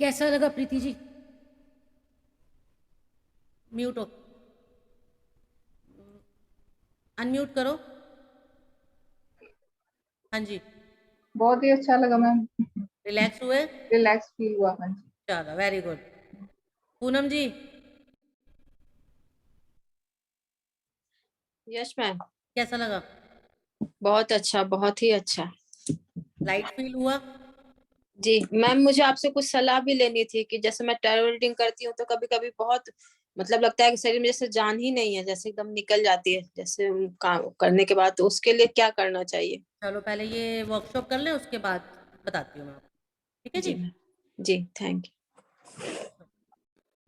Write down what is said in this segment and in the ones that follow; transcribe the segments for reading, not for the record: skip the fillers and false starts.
कैसा लगा प्रीति जी? म्यूट हो, अनम्यूट करो। हाँ जी। बहुत ही अच्छा लगा मैम। रिलैक्स हुए? रिलैक्स फील हुआ। हाँ जी। चलो very good. Poonam ji? Yes ma'am. कैसा लगा? बहुत अच्छा, बहुत ही अच्छा। लाइट फील हुआ? जी मैम, मुझे आपसे कुछ सलाह भी लेनी थी कि जैसे मैं टैरो रीडिंग करती हूँ तो कभी कभी बहुत मतलब लगता है कि शरीर में जैसे जान ही नहीं है, जैसे एकदम निकल जाती है जैसे काम करने के बाद, तो उसके लिए क्या करना चाहिए? चलो पहले ये वर्कशॉप कर लें, उसके बाद बताती हूँ मैं आपको। ठीक है जी? जी मैम। जी थैंक यू।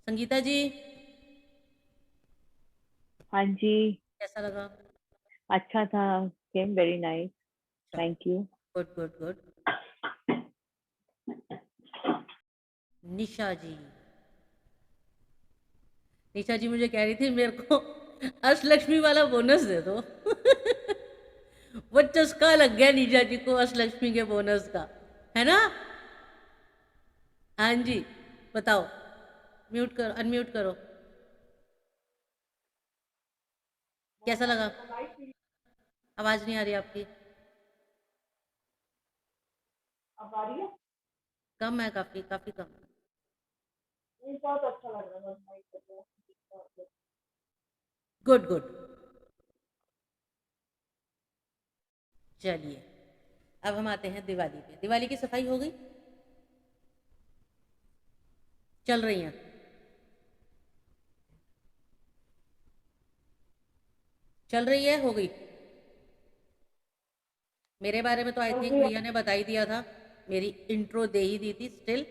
संगीता जी? हाँ जी। कैसा लगा? अच्छा था। Calm very nice. Thank you. Good good good. Nisha ji? Nisha ji मुझे कह रही थी मेरे को अष्टलक्ष्मी वाला बोनस दे दो। वो चस्का लग गया निशा जी को अष्टलक्ष्मी के बोनस का, है ना? हाँ जी, बताओ। म्यूट करो, अनम्यूट करो। कैसा लगा? आवाज नहीं आ रही आपकी। अब आ रही है? कम है, काफी काफी कम। बहुत अच्छा लग रहा है। Good good. चलिए, अब हम आते हैं दिवाली पे। दिवाली की सफाई हो गई? चल रही हैं? चल रही है, हो गई? मेरे बारे में तो आई थिंक भैया ने बता ही दिया था, मेरी इंट्रो दे ही दी थी। स्टिल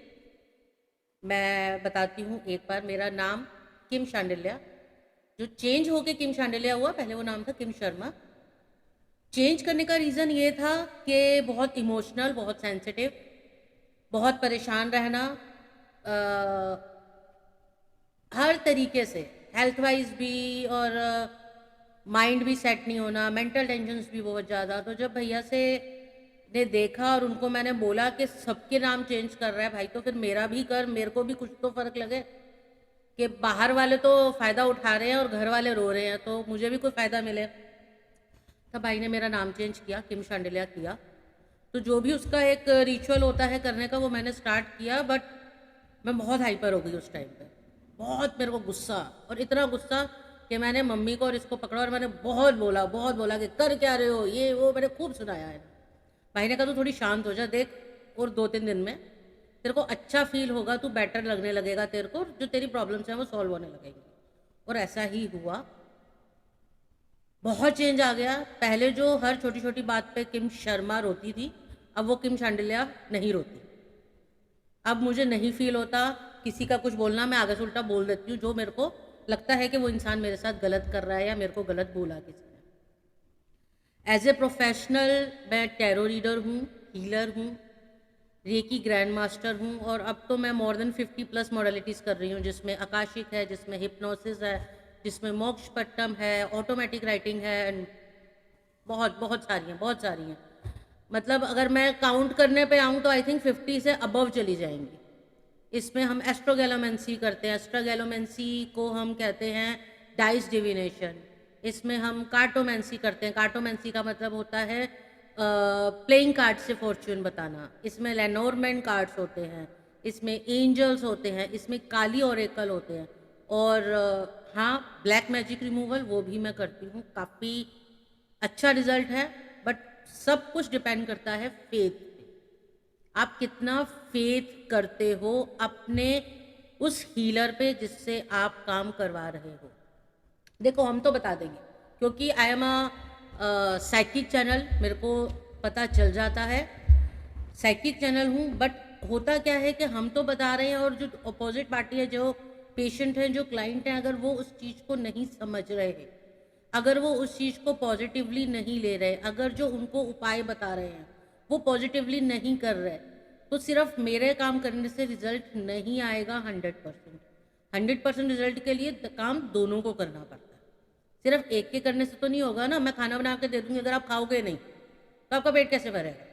मैं बताती हूँ एक बार। मेरा नाम किम शांडिल्या, जो चेंज होके किम शांडिल्या हुआ, पहले वो नाम था किम शर्मा। चेंज करने का रीज़न ये था कि बहुत इमोशनल, बहुत सेंसिटिव, बहुत परेशान रहना, हर तरीके से, हेल्थ वाइज भी और माइंड भी सेट नहीं होना, मेंटल टेंशन्स भी बहुत ज़्यादा। तो जब भैया से ने देखा और उनको मैंने बोला कि सबके नाम चेंज कर रहा है भाई, तो फिर मेरा भी कर, मेरे को भी कुछ तो फ़र्क लगे कि बाहर वाले तो फ़ायदा उठा रहे हैं और घर वाले रो रहे हैं, तो मुझे भी कोई फ़ायदा मिले। तब भाई ने मेरा नाम चेंज किया, किम शांडिल्या किया। तो जो भी उसका एक रिचुअल होता है करने का, वो मैंने स्टार्ट किया। बट मैं बहुत हाइपर हो गई उस टाइम पे, बहुत मेरे को गुस्सा, और इतना गुस्सा कि मैंने मम्मी को और इसको पकड़ा और मैंने बहुत बोला कि कर क्या रहे हो, ये वो मैंने खूब सुनाया है। भाई ने कहा तू थोड़ी शांत हो जा, देख और 2-3 दिन में तेरे को अच्छा फील होगा, तू बेटर लगने लगेगा, तेरे को जो तेरी प्रॉब्लम्स हैं वो सॉल्व होने लगेंगी। और ऐसा ही हुआ, बहुत चेंज आ गया। पहले जो हर छोटी छोटी बात पे किम शर्मा रोती थी, अब वो किम शांडिल्या नहीं रोती। अब मुझे नहीं फील होता किसी का कुछ बोलना, मैं आगे से उल्टा बोल देती हूँ जो मेरे को लगता है कि वो इंसान मेरे साथ गलत कर रहा है या मेरे को गलत बोला किसी ने। एज ए प्रोफेशनल मैं टैरो रीडर हूँ, हीलर हूँ, रेकी ग्रैंड मास्टर हूँ, और अब तो मैं मोर देन 50+ मॉडलिटीज़ कर रही हूँ, जिसमें आकाशिक है, जिसमें हिप्नोसिस है, जिसमें मोक्ष पट्टम है, ऑटोमेटिक राइटिंग है, एंड बहुत बहुत सारी हैं, बहुत सारी हैं। मतलब अगर मैं काउंट करने पे आऊँ तो आई थिंक 50 से अबव चली जाएंगी। इसमें हम एस्ट्रोगैलोमेंसी करते हैं, एस्ट्रोगैलोमेंसी को हम कहते हैं डाइस डिविनेशन। इसमें हम कार्टोमेंसी करते हैं, कार्टोमेंसी का मतलब होता है प्लेइंग कार्ड से फॉर्च्यून बताना। इसमें लेनोरमेंट कार्ड्स होते हैं, इसमें एंजल्स होते हैं, इसमें काली ओरेकल होते हैं, और हाँ, ब्लैक मैजिक रिमूवल वो भी मैं करती हूँ। काफ़ी अच्छा रिजल्ट है, बट सब कुछ डिपेंड करता है फेथ पे। आप कितना फेथ करते हो अपने उस हीलर पे जिससे आप काम करवा रहे हो। देखो हम तो बता देंगे, क्योंकि आई एम अ साइकिक चैनल, मेरे को पता चल जाता है, साइकिक चैनल हूँ। बट होता क्या है कि हम तो बता रहे हैं, और जो अपोजिट पार्टी है, जो पेशेंट हैं, जो क्लाइंट हैं, अगर वो उस चीज़ को नहीं समझ रहे हैं, अगर वो उस चीज़ को पॉजिटिवली नहीं ले रहे, अगर जो उनको उपाय बता रहे हैं वो पॉजिटिवली नहीं कर रहे, तो सिर्फ मेरे काम करने से रिजल्ट नहीं आएगा 100%। 100% रिजल्ट के लिए काम दोनों को करना पड़ता है, सिर्फ एक के करने से तो नहीं होगा ना। मैं खाना बना के दे दूंगी, अगर आप खाओगे नहीं तो आपका पेट कैसे भरेगा?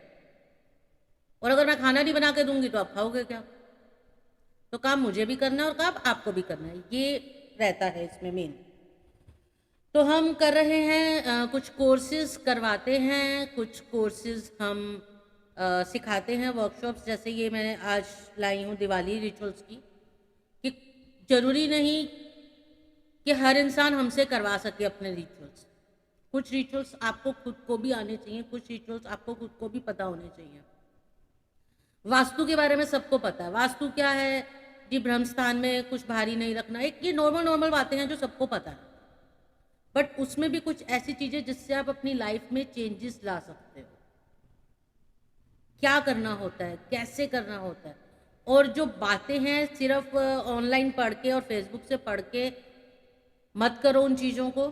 और अगर मैं खाना नहीं बना के दूंगी तो आप खाओगे क्या? तो काम मुझे भी करना है और काम आपको भी करना है, ये रहता है इसमें मेन। तो हम कर रहे हैं कुछ कोर्सेज करवाते हैं, कुछ कोर्सेज हम सिखाते हैं, वर्कशॉप्स, जैसे ये मैंने आज लाई हूँ दिवाली रिचुअल्स की, कि जरूरी नहीं कि हर इंसान हमसे करवा सके अपने रिचुअल्स। कुछ रिचुअल्स आपको खुद को भी आने चाहिए, कुछ रिचुअल्स आपको खुद को भी पता होने चाहिए। वास्तु के बारे में सबको पता है, वास्तु क्या है कि ब्रह्म स्थान में कुछ भारी नहीं रखना, एक ये नॉर्मल बातें हैं जो सबको पता है, बट उसमें भी कुछ ऐसी चीजें जिससे आप अपनी लाइफ में चेंजेस ला सकते हो। क्या करना होता है, कैसे करना होता है, और जो बातें हैं सिर्फ ऑनलाइन पढ़ के और फेसबुक से पढ़ के मत करो उन चीज़ों को,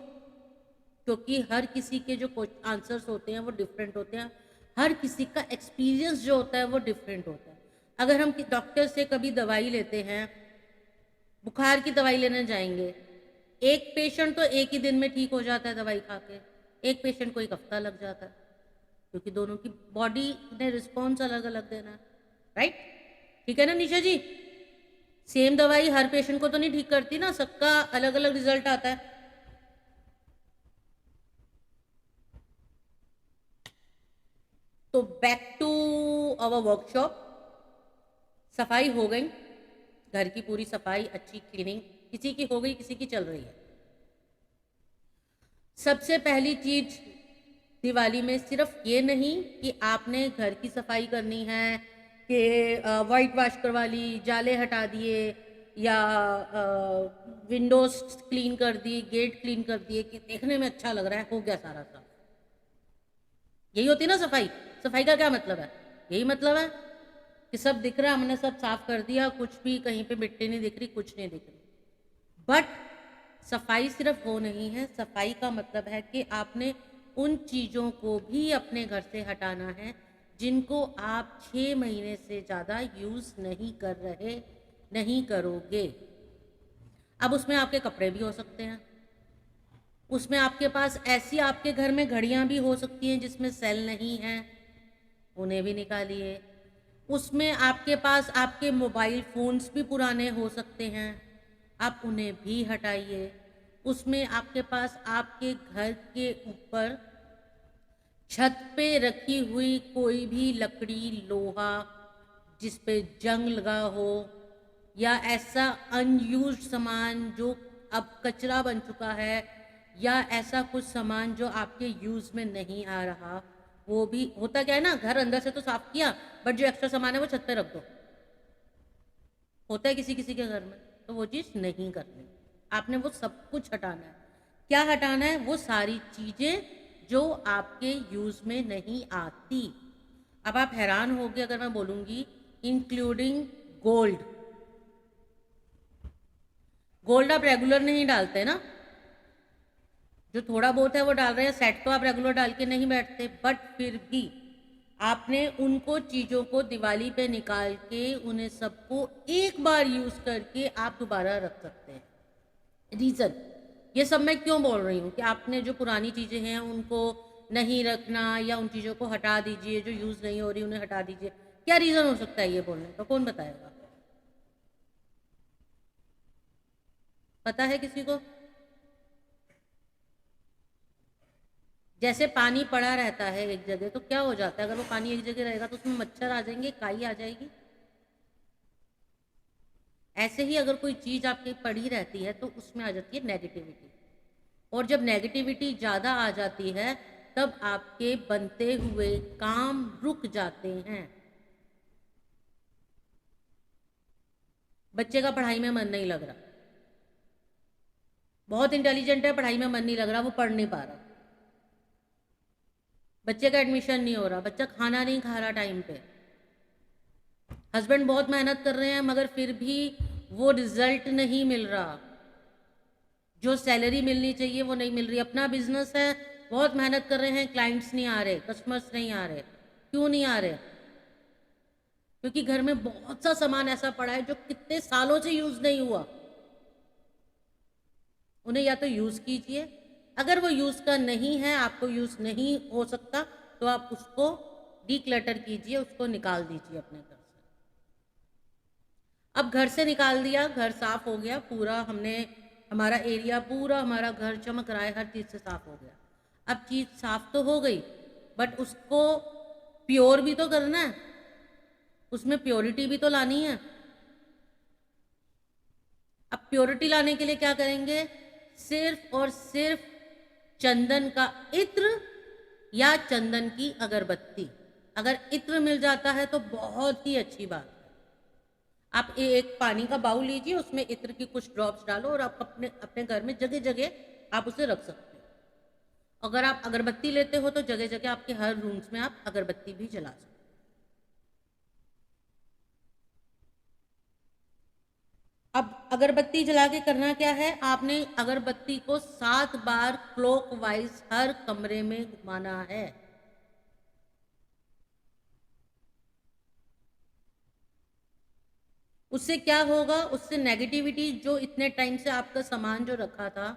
क्योंकि हर किसी के जो आंसर्स होते हैं वो डिफरेंट होते हैं, हर किसी का एक्सपीरियंस जो होता है वो डिफरेंट होता है। अगर हम डॉक्टर से कभी दवाई लेते हैं, बुखार की दवाई लेने जाएंगे, एक पेशेंट तो एक ही दिन में ठीक हो जाता है दवाई खा के, एक पेशेंट को एक हफ्ता लग जाता है, क्योंकि दोनों की बॉडी ने रिस्पॉन्स अलग अलग देना है, राइट? ठीक है ना निशा जी? सेम दवाई हर पेशेंट को तो नहीं ठीक करती ना, सबका अलग अलग रिजल्ट आता है। तो बैक टू आवर वर्कशॉप। सफाई हो गई, घर की पूरी सफाई, अच्छी क्लीनिंग, किसी की हो गई, किसी की चल रही है। सबसे पहली चीज दिवाली में सिर्फ ये नहीं कि आपने घर की सफाई करनी है कि वाइट वॉश करवा ली, जाले हटा दिए, या विंडोज क्लीन कर दी, गेट क्लीन कर दिए कि देखने में अच्छा लग रहा है, हो गया सारा साफ। यही होती है ना सफाई? सफाई का क्या मतलब है? यही मतलब है कि सब दिख रहा है, हमने सब साफ कर दिया, कुछ भी कहीं पे मिट्टी नहीं दिख रही, कुछ नहीं दिख रही। बट सफाई सिर्फ वो नहीं है, सफाई का मतलब है कि आपने उन चीज़ों को भी अपने घर से हटाना है जिनको आप 6 महीने से ज़्यादा यूज़ नहीं कर रहे, नहीं करोगे। अब उसमें आपके कपड़े भी हो सकते हैं, उसमें आपके पास ऐसी आपके घर में घड़ियां भी हो सकती हैं जिसमें सेल नहीं है, उन्हें भी निकालिए। उसमें आपके पास आपके मोबाइल फ़ोन्स भी पुराने हो सकते हैं, आप उन्हें भी हटाइए। उसमें आपके पास आपके घर के ऊपर छत पे रखी हुई कोई भी लकड़ी, लोहा जिस पे जंग लगा हो, या ऐसा अनयूज्ड सामान जो अब कचरा बन चुका है, या ऐसा कुछ सामान जो आपके यूज़ में नहीं आ रहा, वो भी होता क्या है ना, घर अंदर से तो साफ किया बट जो एक्स्ट्रा सामान है वो छत पे रख दो, होता है किसी किसी के घर में, तो वो चीज़ नहीं करनी। आपने वो सब कुछ हटाना है। क्या हटाना है? वो सारी चीज़ें जो आपके यूज़ में नहीं आती। अब आप हैरान होगे अगर मैं बोलूँगी इंक्लूडिंग गोल्ड। गोल्ड आप रेगुलर नहीं डालते ना, जो थोड़ा बहुत है वो डाल रहे हैं, सेट तो आप रेगुलर डाल के नहीं बैठते, बट फिर भी आपने उनको चीज़ों को दिवाली पे निकाल के उन्हें सबको एक बार यूज़ करके आप दोबारा रख सकते हैं। रीज़न ये सब मैं क्यों बोल रही हूँ कि आपने जो पुरानी चीज़ें हैं उनको नहीं रखना, या उन चीज़ों को हटा दीजिए, जो यूज़ नहीं हो रही उन्हें हटा दीजिए। क्या रीज़न हो सकता है ये बोलने का? कौन बताएगा? पता है किसी को? जैसे पानी पड़ा रहता है एक जगह तो क्या हो जाता है, अगर वो पानी एक जगह रहेगा तो उसमें मच्छर आ जाएंगे, काई आ जाएगी। ऐसे ही अगर कोई चीज आपकी पड़ी रहती है तो उसमें आ जाती है नेगेटिविटी, और जब नेगेटिविटी ज्यादा आ जाती है तब आपके बनते हुए काम रुक जाते हैं। बच्चे का पढ़ाई में मन नहीं लग रहा, बहुत इंटेलिजेंट है, पढ़ाई में मन नहीं लग रहा, वो पढ़ नहीं पा रहा, बच्चे का एडमिशन नहीं हो रहा, बच्चा खाना नहीं खा रहा टाइम पे, हस्बैंड बहुत मेहनत कर रहे हैं मगर फिर भी वो रिजल्ट नहीं मिल रहा, जो सैलरी मिलनी चाहिए वो नहीं मिल रही, अपना बिजनेस है, बहुत मेहनत कर रहे हैं, क्लाइंट्स नहीं आ रहे, कस्टमर्स नहीं आ रहे। क्यों नहीं आ रहे? क्योंकि घर में बहुत सा सामान ऐसा पड़ा है जो कितने सालों से यूज नहीं हुआ। उन्हें या तो यूज कीजिए, अगर वो यूज का नहीं है, आपको यूज नहीं हो सकता, तो आप उसको डीक्लटर कीजिए, उसको निकाल दीजिए अपने घर से। अब घर से निकाल दिया, घर साफ हो गया पूरा, हमने हमारा एरिया पूरा, हमारा घर चमक रहा है, हर चीज़ से साफ हो गया। अब चीज़ साफ तो हो गई, बट उसको प्योर भी तो करना है, उसमें प्योरिटी भी तो लानी है। अब प्योरिटी लाने के लिए क्या करेंगे? सिर्फ और सिर्फ चंदन का इत्र या चंदन की अगरबत्ती। अगर इत्र मिल जाता है तो बहुत ही अच्छी बात है। आप एक पानी का बाउल लीजिए, उसमें इत्र की कुछ ड्रॉप्स डालो और आप अपने अपने घर में जगह जगह आप उसे रख सकते हो। अगर आप अगरबत्ती लेते हो तो जगह जगह आपके हर रूम्स में आप अगरबत्ती भी जला सकते हो। अब अगरबत्ती जला के करना क्या है? आपने अगरबत्ती को 7 बार क्लॉकवाइज हर कमरे में घुमाना है। उससे क्या होगा? उससे नेगेटिविटी, जो इतने टाइम से आपका सामान जो रखा था,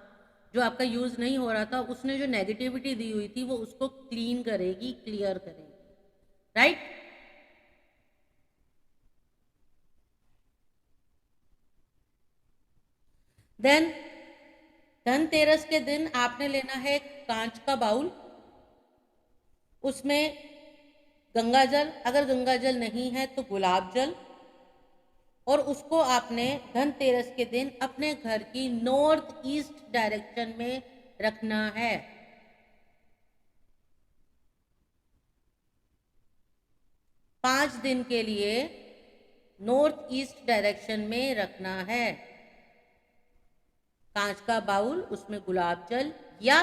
जो आपका यूज नहीं हो रहा था, उसने जो नेगेटिविटी दी हुई थी वो उसको क्लीन करेगी, क्लियर करेगी, राइट? देन धनतेरस के दिन आपने लेना है कांच का बाउल, उसमें गंगा जल, अगर गंगा जल नहीं है तो गुलाब जल, और उसको आपने धनतेरस के दिन अपने घर की नॉर्थ ईस्ट डायरेक्शन में रखना है। पांच दिन के लिए नॉर्थ ईस्ट डायरेक्शन में रखना है। कांच का बाउल, उसमें गुलाब जल या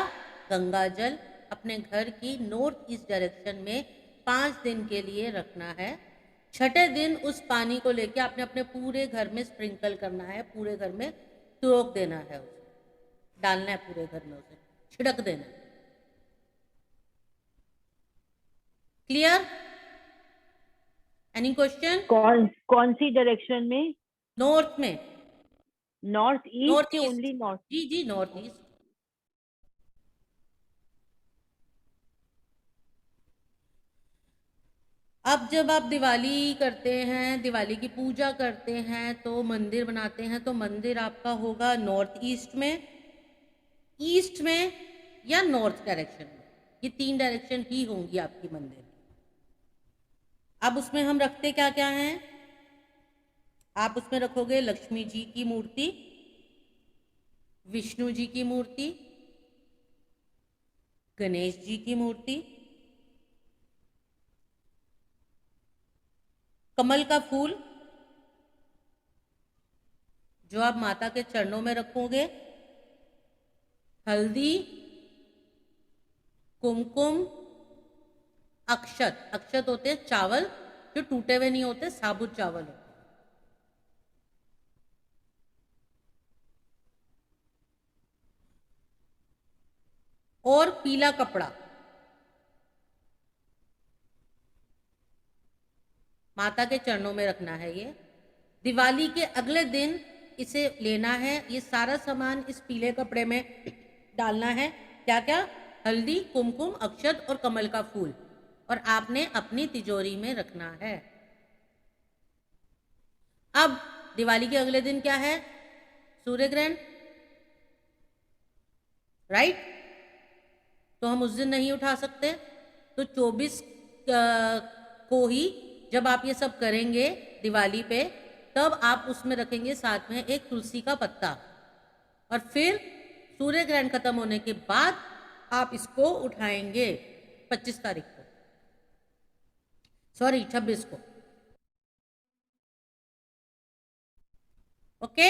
गंगा जल अपने घर की नॉर्थ ईस्ट डायरेक्शन में 5 दिन के लिए रखना है। छठे दिन उस पानी को लेके आपने अपने पूरे घर में स्प्रिंकल करना है, पूरे घर में तुरोक देना है, उसे डालना है, पूरे घर में उसे छिड़क देना है। क्लियर? Any question? कौन सी डायरेक्शन में? नॉर्थ में। नॉर्थ ईस्ट नॉर्थ के? East, only north? जी जी, नॉर्थ ईस्ट। अब जब आप दिवाली करते हैं, दिवाली की पूजा करते हैं, तो मंदिर बनाते हैं, तो मंदिर आपका होगा नॉर्थ ईस्ट में या नॉर्थ डायरेक्शन में। ये 3 डायरेक्शन ही होंगी आपकी मंदिर की। अब उसमें हम रखते क्या क्या हैं? आप उसमें रखोगे लक्ष्मी जी की मूर्ति, विष्णु जी की मूर्ति, गणेश जी की मूर्ति, कमल का फूल जो आप माता के चरणों में रखोगे, हल्दी, कुमकुम, अक्षत। अक्षत होते हैं चावल जो टूटे हुए नहीं होते, साबुत चावल होते हैं। और पीला कपड़ा माता के चरणों में रखना है। ये दिवाली के अगले दिन इसे लेना है, ये सारा सामान इस पीले कपड़े में डालना है। क्या क्या? हल्दी, कुमकुम, अक्षत और कमल का फूल, और आपने अपनी तिजोरी में रखना है। अब दिवाली के अगले दिन क्या है? सूर्य ग्रहण, राइट? तो हम उस दिन नहीं उठा सकते, तो 24 को ही जब आप ये सब करेंगे दिवाली पे, तब आप उसमें रखेंगे साथ में एक तुलसी का पत्ता, और फिर सूर्य ग्रहण खत्म होने के बाद आप इसको उठाएंगे 25 तारीख को, सॉरी 26 को। ओके?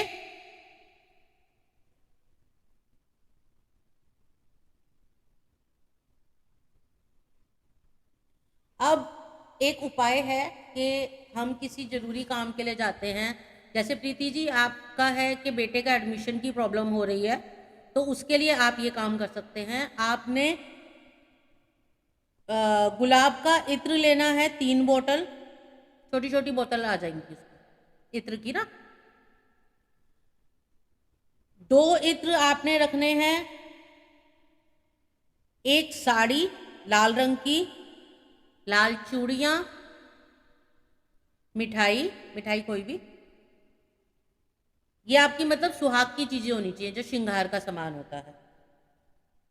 अब एक उपाय है कि हम किसी जरूरी काम के लिए जाते हैं, जैसे प्रीति जी आपका है कि बेटे का एडमिशन की प्रॉब्लम हो रही है, तो उसके लिए आप ये काम कर सकते हैं। आपने गुलाब का इत्र लेना है 3 बोतल, छोटी छोटी बोतल आ जाएंगी उसमें इत्र की ना। 2 इत्र आपने रखने हैं, एक साड़ी लाल रंग की, लाल चूड़ियां, मिठाई, मिठाई कोई भी, ये आपकी मतलब सुहाग की चीजें होनी चाहिए, जो श्रृंगार का सामान होता है।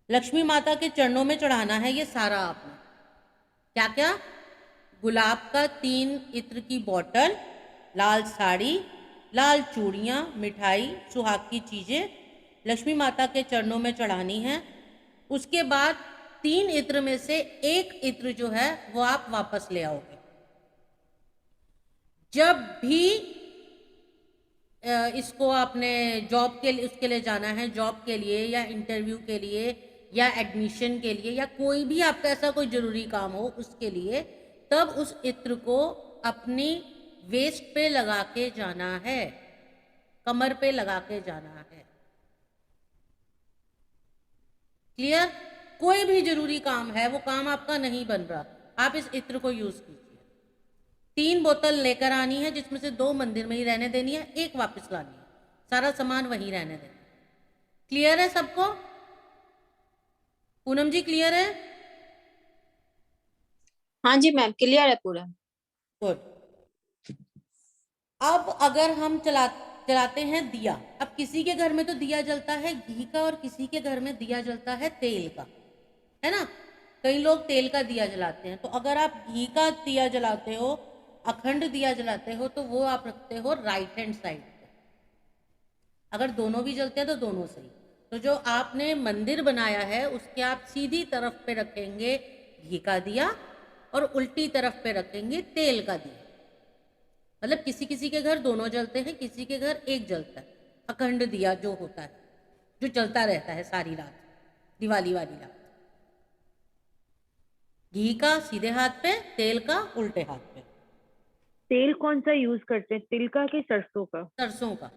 लक्ष्मी माता के चरणों में चढ़ाना है ये सारा आपने। क्या क्या? गुलाब का 3 इत्र की बोतल, लाल साड़ी, लाल चूड़ियाँ, मिठाई, सुहाग की चीजें लक्ष्मी माता के चरणों में चढ़ानी है। उसके बाद 3 इत्र में से 1 इत्र जो है वो आप वापस ले आओगे। जब भी इसको आपने जॉब के लिए, उसके लिए जाना है, जॉब के लिए या इंटरव्यू के लिए या एडमिशन के लिए या कोई भी आपका ऐसा कोई जरूरी काम हो उसके लिए, तब उस इत्र को अपनी वेस्ट पे लगा के जाना है, कमर पे लगा के जाना है। क्लियर? कोई भी जरूरी काम है, वो काम आपका नहीं बन रहा, आप इस इत्र को यूज कीजिए। 3 बोतल लेकर आनी है, जिसमें से 2 मंदिर में ही रहने देनी है, 1 वापस लानी है, सारा सामान वहीं रहने देना। क्लियर है सबको? पूनम जी क्लियर है? हाँ जी मैम, क्लियर है पूरा। गुड। अब अगर हम जलाते हैं दिया, अब किसी के घर में तो दिया जलता है घी का और किसी के घर में दिया जलता है तेल का, है ना? कई लोग तेल का दिया जलाते हैं। तो अगर आप घी का दिया जलाते हो, अखंड दिया जलाते हो, तो वो आप रखते हो राइट हैंड साइड पे। अगर दोनों भी जलते हैं तो दोनों सही। तो जो आपने मंदिर बनाया है उसके आप सीधी तरफ पे रखेंगे घी का दिया और उल्टी तरफ पे रखेंगे तेल का दिया। मतलब किसी किसी के घर दोनों जलते हैं, किसी के घर एक जलता है, अखंड दिया जो होता है, जो चलता रहता है सारी रात, दिवाली वाली रात। घी का सीधे हाथ पे, तेल का उल्टे हाथ पे। तेल कौन सा यूज करते हैं, तिल का कि सरसों का? सरसों का।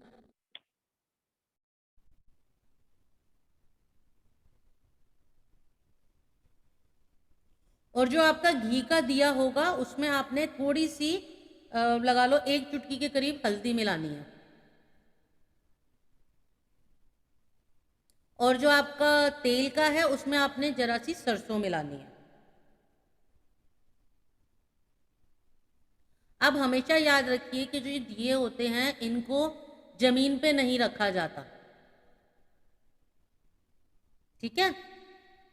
और जो आपका घी का दिया होगा उसमें आपने थोड़ी सी लगा लो 1 चुटकी के करीब हल्दी मिलानी है। और जो आपका तेल का है उसमें आपने जरा सी सरसों मिलानी है। अब हमेशा याद रखिए कि जो ये दिए होते हैं इनको जमीन पे नहीं रखा जाता, ठीक है?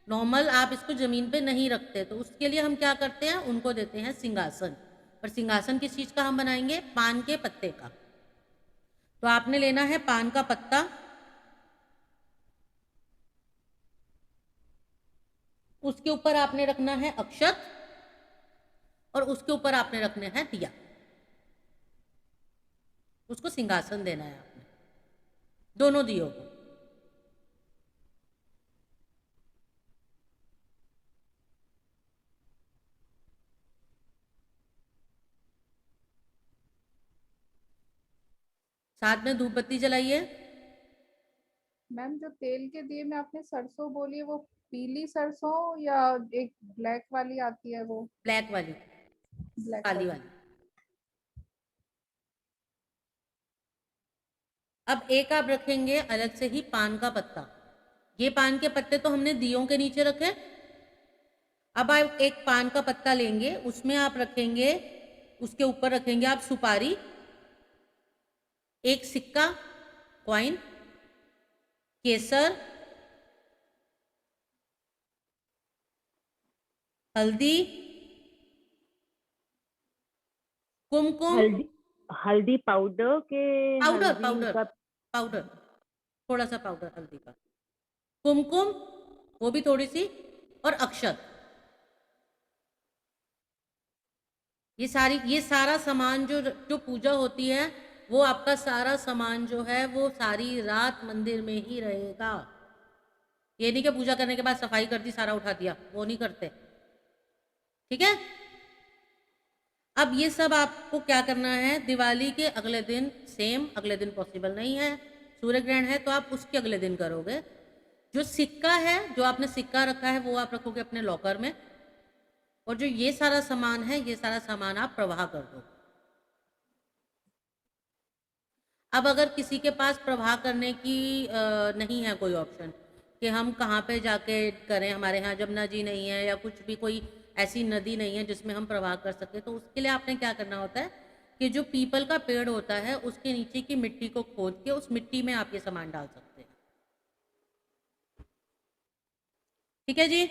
नॉर्मल आप इसको जमीन पे नहीं रखते, तो उसके लिए हम क्या करते हैं, उनको देते हैं सिंहासन। पर सिंहासन किस चीज का हम बनाएंगे? पान के पत्ते का। तो आपने लेना है पान का पत्ता, उसके ऊपर आपने रखना है अक्षत और उसके ऊपर आपने रखने हैं दिया। उसको सिंहासन देना है आपने, दोनों दियों को। साथ में धूप बत्ती जलाइए। मैम जो तेल के दिए में आपने सरसों बोली है, वो पीली सरसों या एक ब्लैक वाली आती है वो? ब्लैक वाली, ब्लैक काली वाली। वाली। अब एक आप रखेंगे अलग से ही पान का पत्ता। ये पान के पत्ते तो हमने दियों के नीचे रखे। अब आप एक पान का पत्ता लेंगे, उसमें आप रखेंगे, उसके ऊपर रखेंगे आप सुपारी, एक सिक्का, कॉइन, केसर, हल्दी, कुमकुम, हल्दी, हल्दी पाउडर के? पाउडर हल्दी पाउडर का? पाउडर, थोड़ा सा पाउडर हल्दी का, कुमकुम वो भी थोड़ी सी, और अक्षत। ये सारा सामान जो जो पूजा होती है वो आपका सारा सामान जो है वो सारी रात मंदिर में ही रहेगा। ये नहीं कि पूजा करने के बाद सफाई कर दी सारा उठा दिया, वो नहीं करते, ठीक है? अब ये सब आपको क्या करना है, दिवाली के अगले दिन, सेम अगले दिन पॉसिबल नहीं है, सूर्य ग्रहण है, तो आप उसके अगले दिन करोगे। जो सिक्का है, जो आपने सिक्का रखा है वो आप रखोगे अपने लॉकर में, और जो ये सारा सामान है ये सारा सामान आप प्रवाह कर दो। अब अगर किसी के पास प्रवाह करने की नहीं है कोई ऑप्शन कि हम कहाँ पे जाके करें, हमारे यहाँ जमुना जी नहीं है या कुछ भी कोई ऐसी नदी नहीं है जिसमें हम प्रवाह कर सकें, तो उसके लिए आपने क्या करना होता है, कि जो पीपल का पेड़ होता है उसके नीचे की मिट्टी को खोद के उस मिट्टी में आप ये सामान डाल सकते हैं। ठीक है जी।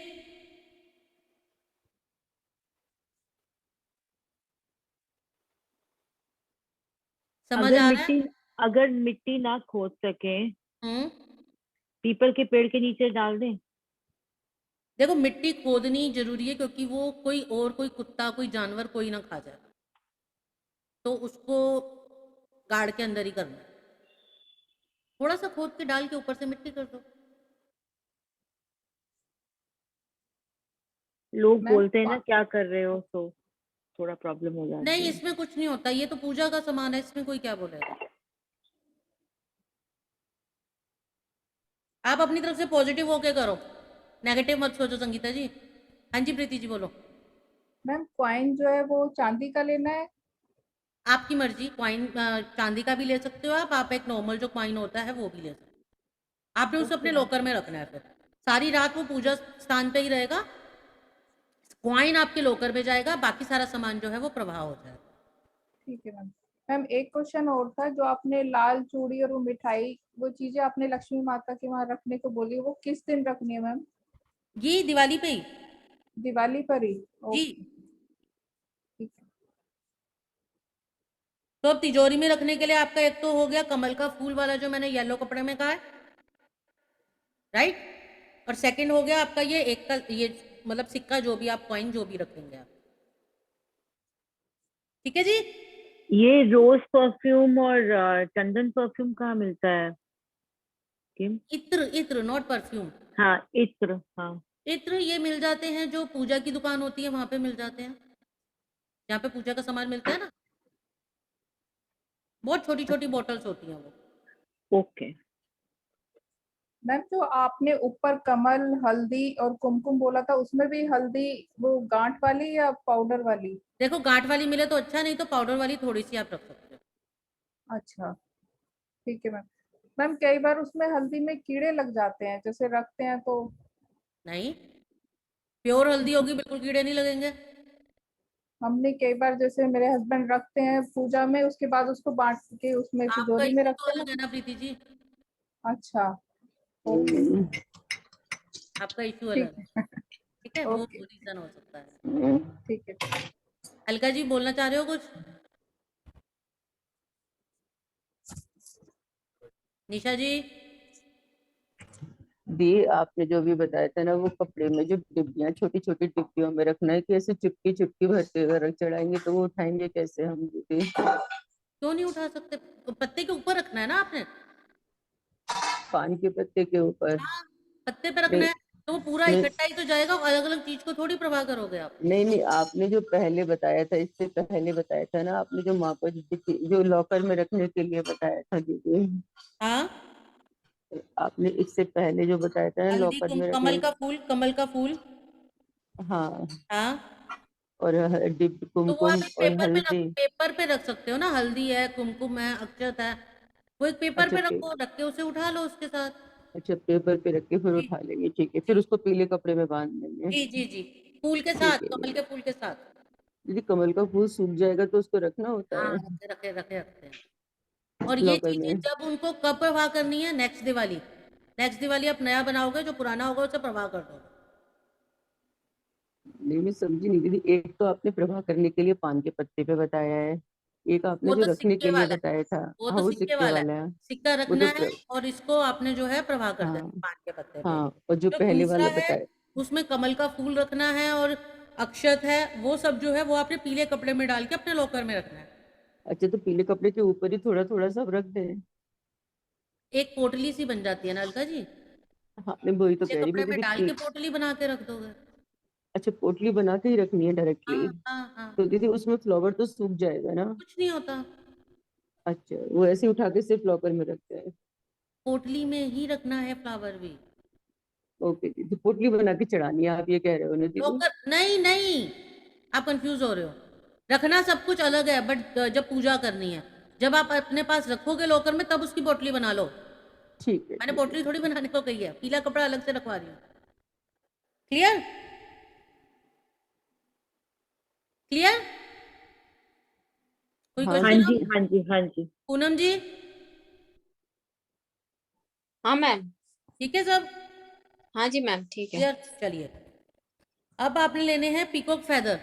समझ अगर आ रहा है? मिट्टी अगर मिट्टी ना खोद सके, हम्म। पीपल के पेड़ के नीचे डाल दें? देखो, मिट्टी खोदनी जरूरी है क्योंकि वो कोई कुत्ता कोई जानवर कोई ना खा जाए, तो उसको गाड़ के अंदर ही करना है। थोड़ा सा खोद के डाल के ऊपर से मिट्टी कर दो। लोग मैम बोलते हैं ना क्या कर रहे हो, तो थोड़ा प्रॉब्लम हो नहीं, जाती है। इसमें कुछ नहीं होता, ये तो पूजा का सामान है, इसमें कोई क्या बोलेगा। आप अपनी तरफ से पॉजिटिव होके करो, नेगेटिव मत सोचो संगीता जी। हाँ जी प्रीति जी बोलो। मैम कॉइन जो है वो चांदी का लेना है? आपकी मर्जी, कॉइन चांदी का भी ले सकते हो आप एक नॉर्मल जो कॉइन होता है वो भी ले सकते हो। आपने उसे ओके अपने मैम। लॉकर में रखना है, फिर सारी रात वो पूजा स्थान पे ही रहेगा। कॉइन आपके लॉकर में जाएगा, बाकी सारा सामान जो है वो प्रवाह हो जाएगा। ठीक है मैम। मैम एक क्वेश्चन और था, जो आपने लाल चूड़ी और वो मिठाई वो चीजें आपने लक्ष्मी माता के वहाँ रखने को बोली, वो किस दिन रखनी है मैम? ये दिवाली पे ही। दिवाली पर ही? जी। ओके ठीक है। तो अब तिजोरी में रखने के लिए आपका एक तो हो गया कमल का फूल वाला जो मैंने येलो कपड़े में कहा है, राइट। और सेकंड हो गया आपका ये एक का ये मतलब सिक्का, जो भी आप कॉइन जो भी रखेंगे आप। ठीक है जी। ये रोज परफ्यूम और चंदन परफ्यूम कहाँ मिलता है किम? इत्र, इत्र नॉट परफ्यूम। हाँ, इत्र, हाँ। इत्र ये मिल जाते हैं, जो पूजा की दुकान होती है वहां पे मिल जाते हैं, जहाँ पे पूजा का सामान मिलता है ना। बहुत छोटी छोटी बॉटल्स होती हैं वो। ओके। मैम जो आपने ऊपर कमल, हल्दी और कुमकुम बोला था, उसमें भी हल्दी वो गांठ वाली या पाउडर वाली? देखो, गांठ वाली मिले तो अच्छा, नहीं तो पाउडर वाली थोड़ी सी आप रख सकते हो। अच्छा ठीक है मैम। मैम कई बार उसमें हल्दी में कीड़े लग जाते हैं, जैसे रखते हैं तो। नहीं, प्योर हल्दी होगी, बिल्कुल कीड़े नहीं लगेंगे। हमने कई बार, जैसे मेरे हस्बैंड रखते हैं पूजा में, उसके बाद उसको बांट के उसमें आपका तिजोरी में इशू तो रखते हैं अलग है ना। ना प्रीति जी, अच्छा ओके आपका इशू ठीक अलग है। है। ठीक है, वो ओके रीजन हो सकता है। ठीक है। अलका जी बोलना चाह रहे हो कुछ? निशा जी। दी, आपने जो भी बताया था ना, वो कपड़े में जो डिब्बियां छोटी छोटी डिब्बियों में रखना है कि ऐसे चुटकी चुटकी भरते हुए रख चढ़ाएंगे, तो वो उठाएंगे कैसे हम दीदी? क्यों नहीं उठा सकते? तो पत्ते के ऊपर रखना है ना आपने। पान के पत्ते के ऊपर? हाँ, पत्ते पे रखना नहीं है, तो वो पूरा नहीं इकट्ठा ही तो जाएगा, अलग अलग चीज को थोड़ी प्रवाह करोगे आप। नहीं नहीं, आपने जो पहले बताया था, इससे पहले बताया था ना आपने, जो माँ को जो लॉकर में रखने के लिए बताया था दीदी, हाँ, आपने इससे पहले जो बताया था ना हल्दी लॉकर में कमल रखने। का फूल, कमल का फूल। हाँ, हाँ, और डिब तो वो आप कुमकुम एक और हल्दी। पेपर पे रख सकते हो ना, हल्दी है, कुमकुम है, अक्षत है, वो एक पेपर अच्छा पे रखो, रख के उसे उठा लो उसके साथ। अच्छा, पेपर पे रख के फिर जी उठा लेंगे, ठीक है, फिर जी उसको पीले कपड़े में बांध देंगे। जी जी जी, फूल के साथ, ठीक है कमल दीदी। के फूल के साथ। दीदी, कमल का फूल सूख जाएगा तो उसको रखना होता हाँ, है रखे रखे रखे रखते हैं। और ये लॉकर चीजें में? जब उनको कब प्रवाह करनी है? नेक्स्ट दिवाली। नेक्स्ट दिवाली आप नया बनाओगे, जो पुराना होगा उसे प्रवाह कर दोगे। नहीं, मैं समझी नहीं दीदी, एक तो आपने प्रवाह करने के लिए पान के पत्ते पे बताया है, एक आपने वो जो तो रखने सिक्के के लिए वाला है, बताया था। वो हाँ, तो वो सिक्के सिक्के वाला है। वाला है। सिक्का वो रखना तो है और इसको आपने जो है प्रवाह कर देना हाँ पान के पत्ते पे। हाँ, और जो जो पहले दूसरा वाला है बताया। उसमें कमल का फूल रखना है और अक्षत है, वो सब जो है वो आपने पीले कपड़े में डाल के अपने लॉकर में रखना है। अच्छा, तो पीले कपड़े के ऊपर ही थोड़ा थोड़ा सब रख दें? एक पोटली सी बन जाती है ना अलका जी, हाँ, मैं वही तो पीले कह रही कपड़े हूँ में दीदी डाल के पोटली बना के रख दोगे। अच्छा, पोटली बना के ही रखनी है हाँ डायरेक्टली? हाँ हाँ, तो दीदी उसमें फ्लावर तो सूख जाएगा ना? कुछ नहीं होता, अच्छा, वो ऐसे ही उठा के सिर्फ लॉकर में रखते हैं? पोटली में ही रखना है फ्लावर भी। ओके दीदी, पोटली बना के चढ़ानी है, आप ये कह रहे हो ना दीदी? लॉकर नहीं नहीं, आप कंफ्यूज हो रहे हो। रखना सब कुछ अलग है, बट जब पूजा करनी है, जब आप अपने पास रखोगे लॉकर में तब उसकी पोटली बना लो। ठीक है मैंने ठीक है। पोटली थोड़ी बनाने को कही है, पीला कपड़ा अलग से रखवा रही हूँ। क्लियर? क्लियर? कोई हाँ हाँ क्वेश्चन? जी, हाँ जी, हाँ जी। पूनम जी, हाँ मैम। ठीक है सब हाँ जी मैम, ठीक है। क्लियर? चलिए, अब आपने लेने हैं पीकॉक फेदर।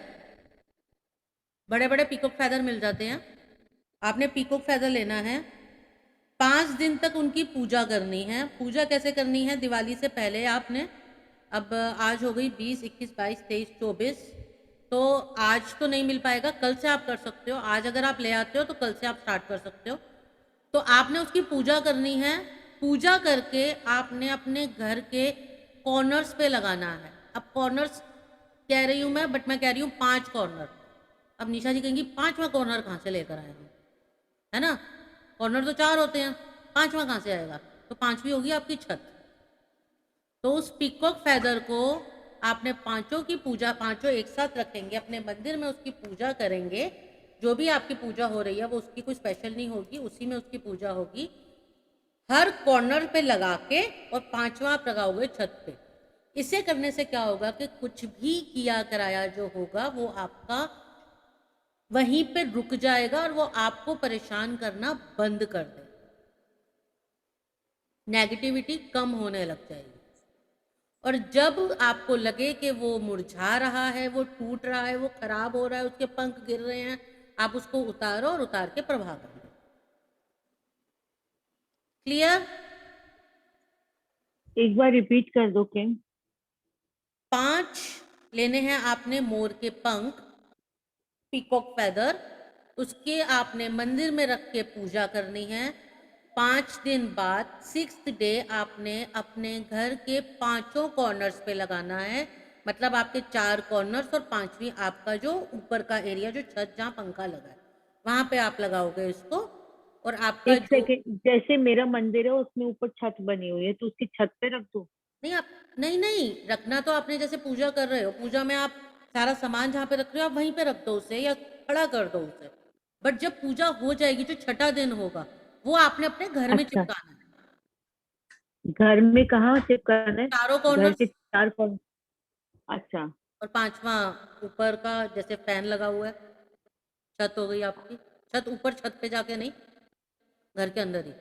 बड़े बड़े पीकॉक फेदर मिल जाते हैं, आपने पीकॉक फेदर लेना है। 5 दिन तक उनकी पूजा करनी है। पूजा कैसे करनी है? दिवाली से पहले आपने, अब आज हो गई 20, 21, 22, 23, 24, तो आज तो नहीं मिल पाएगा, कल से आप कर सकते हो। आज अगर आप ले आते हो तो कल से आप स्टार्ट कर सकते हो। तो आपने उसकी पूजा करनी है। पूजा करके आपने अपने घर के कॉर्नर्स पे लगाना है। अब कॉर्नर्स कह रही हूँ मैं, बट मैं कह रही हूँ 5 कॉर्नर। अब निशा जी कहेंगी 5वां कॉर्नर कहाँ से लेकर आए हम, है ना? कॉर्नर तो 4 होते हैं, 5वां कहाँ से आएगा? तो 5वीं होगी आपकी छत। तो उस पीकॉक फेदर को आपने पांचों की पूजा, पांचों एक साथ रखेंगे अपने मंदिर में, उसकी पूजा करेंगे। जो भी आपकी पूजा हो रही है वो उसकी कोई स्पेशल नहीं होगी, उसी में उसकी पूजा होगी। हर कॉर्नर पे लगा के, और 5वां आप लगाओगे छत पे। इसे करने से क्या होगा कि कुछ भी किया कराया जो होगा वो आपका वहीं पे रुक जाएगा और वो आपको परेशान करना बंद कर देगा। नेगेटिविटी कम होने लग जाएगी। और जब आपको लगे कि वो मुरझा रहा है, वो टूट रहा है, वो खराब हो रहा है, उसके पंख गिर रहे हैं, आप उसको उतारो और उतार के प्रभाव कर दो। क्लियर? एक बार रिपीट कर दो किम। 5 लेने हैं आपने मोर के पंख, पीकॉक फेदर, उसके आपने मंदिर में रख के पूजा करनी है। 5 दिन बाद 6th डे आपने अपने घर के 5 कॉर्नर्स पे लगाना है। मतलब आपके 4 कॉर्नर्स और 5वीं आपका जो ऊपर का एरिया, जो छत जहाँ पंखा लगा है, वहां पे आप लगाओगे इसको। और आपका एक जो, सेकेंड, जैसे मेरा मंदिर है उसमें ऊपर छत बनी हुई है तो उसकी छत पे रख दो? नहीं आप, नहीं नहीं रखना तो आपने, जैसे पूजा कर रहे हो, पूजा में आप सारा सामान जहाँ पे रख रहे हो आप वहीं पे रख दो उसे, या खड़ा कर दो उसे। बट जब पूजा हो जाएगी, जो छठा दिन होगा, वो आपने अपने घर में अच्छा, चिपकाना है, घर में कहाँ चिपकाना है? चारों घर कॉर्नर। के 4 कॉर्नर? अच्छा। और 5वां ऊपर का, जैसे फैन लगा हुआ है, छत हो गई आपकी। छत ऊपर, छत पे जाके नहीं, घर के अंदर ही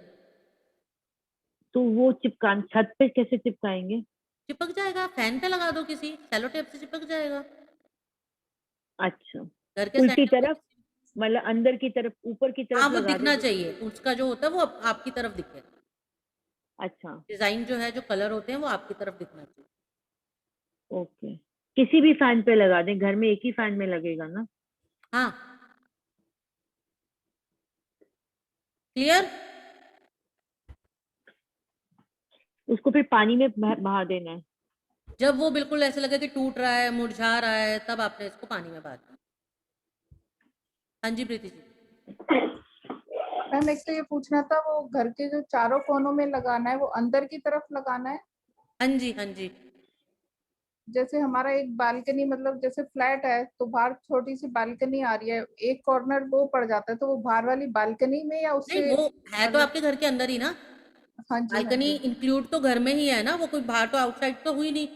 तो वो चिपका, छत पे कैसे चिपकाएंगे? चिपक जाएगा। फैन पे लगा दो, किसी सेलो टेप से चिपक जाएगा, अच्छा, घर के उल्टी सेंटर में तरफ, मतलब अंदर की तरफ, ऊपर की हाँ, तरफ वो लगा दिखना दो? चाहिए, उसका जो होता है वो आपकी तरफ दिखे। अच्छा, डिजाइन जो है, जो कलर होते हैं, वो आपकी तरफ दिखना चाहिए। ओके। किसी भी फैन पे लगा दें? घर में एक ही फैन में लगेगा ना? हाँ, क्लियर? उसको फिर पानी में बहा देना है? जब वो बिल्कुल ऐसे लगे कि टूट रहा है, मुरझा रहा है, तब आपने इसको पानी में बहा दिया। हाँ जी प्रीति जी। मैम एक तो ये पूछना था, वो घर के जो चारों कोनों में लगाना है वो अंदर की तरफ लगाना है? हाँ जी, हाँ जी। जैसे हमारा एक बालकनी, मतलब जैसे फ्लैट है तो बाहर छोटी सी बालकनी आ रही है, एक कॉर्नर वो पड़ जाता है, तो वो बाहर वाली बालकनी में या नहीं, उससे वो है तो अलग? आपके घर के अंदर ही ना। हाँ जी, हाँ बालकनी जी। इंक्लूड तो घर में ही है ना, वो कोई बाहर तो आउटसाइड तो हुई नहीं।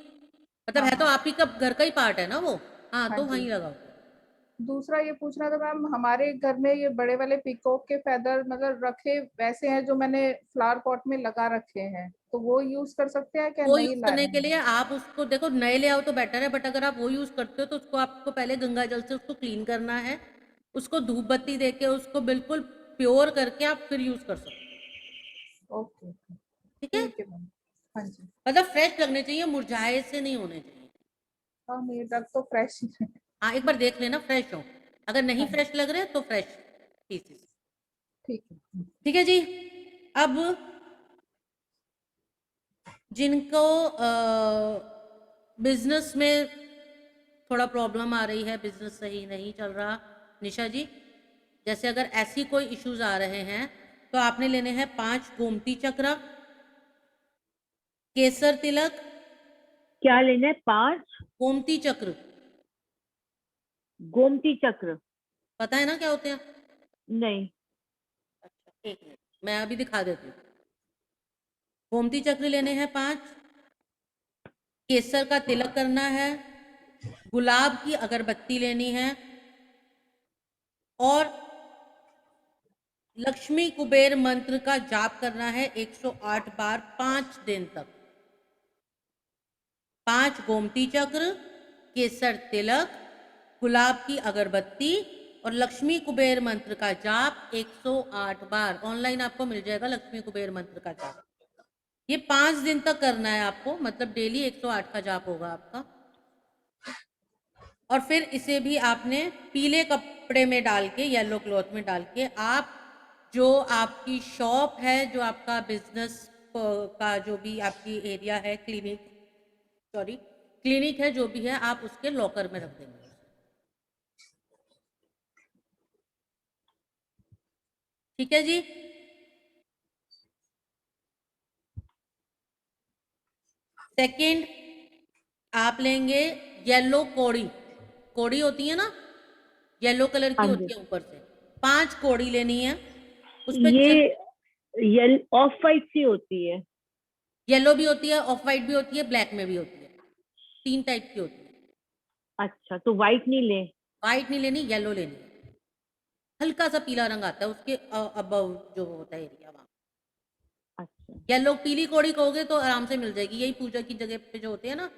मतलब हाँ है तो हाँ। आप ही का घर का ही पार्ट है ना वो। हाँ, हाँ तो जी। वहीं लगाओ। दूसरा ये पूछना था मैम, हमारे घर में ये बड़े वाले पीकॉक के फेदर मतलब रखे वैसे हैं जो मैंने फ्लावर पॉट में लगा रखे हैं, तो वो यूज कर सकते हैं क्या, वो नहीं यूज करने लाने के लिए हैं? आप उसको देखो, नए ले आओ तो बेटर है, बट अगर आप वो यूज करते हो तो उसको आपको पहले गंगा जल से उसको क्लीन करना है। उसको धूप बत्ती देके उसको बिल्कुल प्योर करके आप फिर यूज कर सकते हो। ओके ओके, ठीक है? ठीक है मैम। हाँ जी। मतलब फ्रेश लगने चाहिए, मुरझाए से नहीं होने चाहिए। हाँ नहीं, रख तो फ्रेश ही है। हाँ, एक बार देख लेना फ्रेश हो। अगर नहीं हाँ फ्रेश लग रहे तो फ्रेश पीसेस। ठीक है। ठीक है जी। अब जिनको बिजनेस में थोड़ा प्रॉब्लम आ रही है, बिजनेस सही नहीं चल रहा, निशा जी, जैसे अगर ऐसी कोई इश्यूज आ रहे हैं तो आपने लेने हैं 5 गोमती चक्र, केसर तिलक, क्या लेना है? 5 गोमती चक्र। गोमती चक्र? पता है ना क्या होते हैं? नहीं। अच्छा, एक मिनट, मैं अभी दिखा देती हूँ। गोमती चक्र लेने हैं 5, केसर का तिलक करना है, गुलाब की अगरबत्ती लेनी है, और लक्ष्मी कुबेर मंत्र का जाप करना है 108 बार 5 दिन तक। 5 गोमती चक्र, केसर तिलक, गुलाब की अगरबत्ती और लक्ष्मी कुबेर मंत्र का जाप 108 बार। ऑनलाइन आपको मिल जाएगा लक्ष्मी कुबेर मंत्र का जाप। ये 5 दिन तक करना है आपको, मतलब डेली 108 का जाप होगा आपका। और फिर इसे भी आपने पीले कपड़े में डाल के, येलो क्लॉथ में डाल के, आप जो आपकी शॉप है, जो आपका बिजनेस का जो भी आपकी एरिया है, क्लिनिक है, जो भी है, आप उसके लॉकर में रख देंगे। ठीक है जी। सेकंड, आप लेंगे येलो कोड़ी। कोड़ी होती है ना, येलो कलर की हाँ होती जी, है ऊपर से। 5 कोड़ी लेनी है। उस पे ये ऑफ वाइट सी होती है। येलो भी होती है, ऑफ वाइट भी होती है, ब्लैक में भी होती है। 3 टाइप की होती है। अच्छा, तो वाइट नहीं ले? वाइट नहीं लेनी, येलो लेनी है। हल्का सा पीला रंग आता है उसके अबव जो होता है एरिया, वहां। अच्छा येलो पीली कोड़ी कहोगे तो आराम से मिल जाएगी। यही पूजा की जगह पे जो होते हैं ना,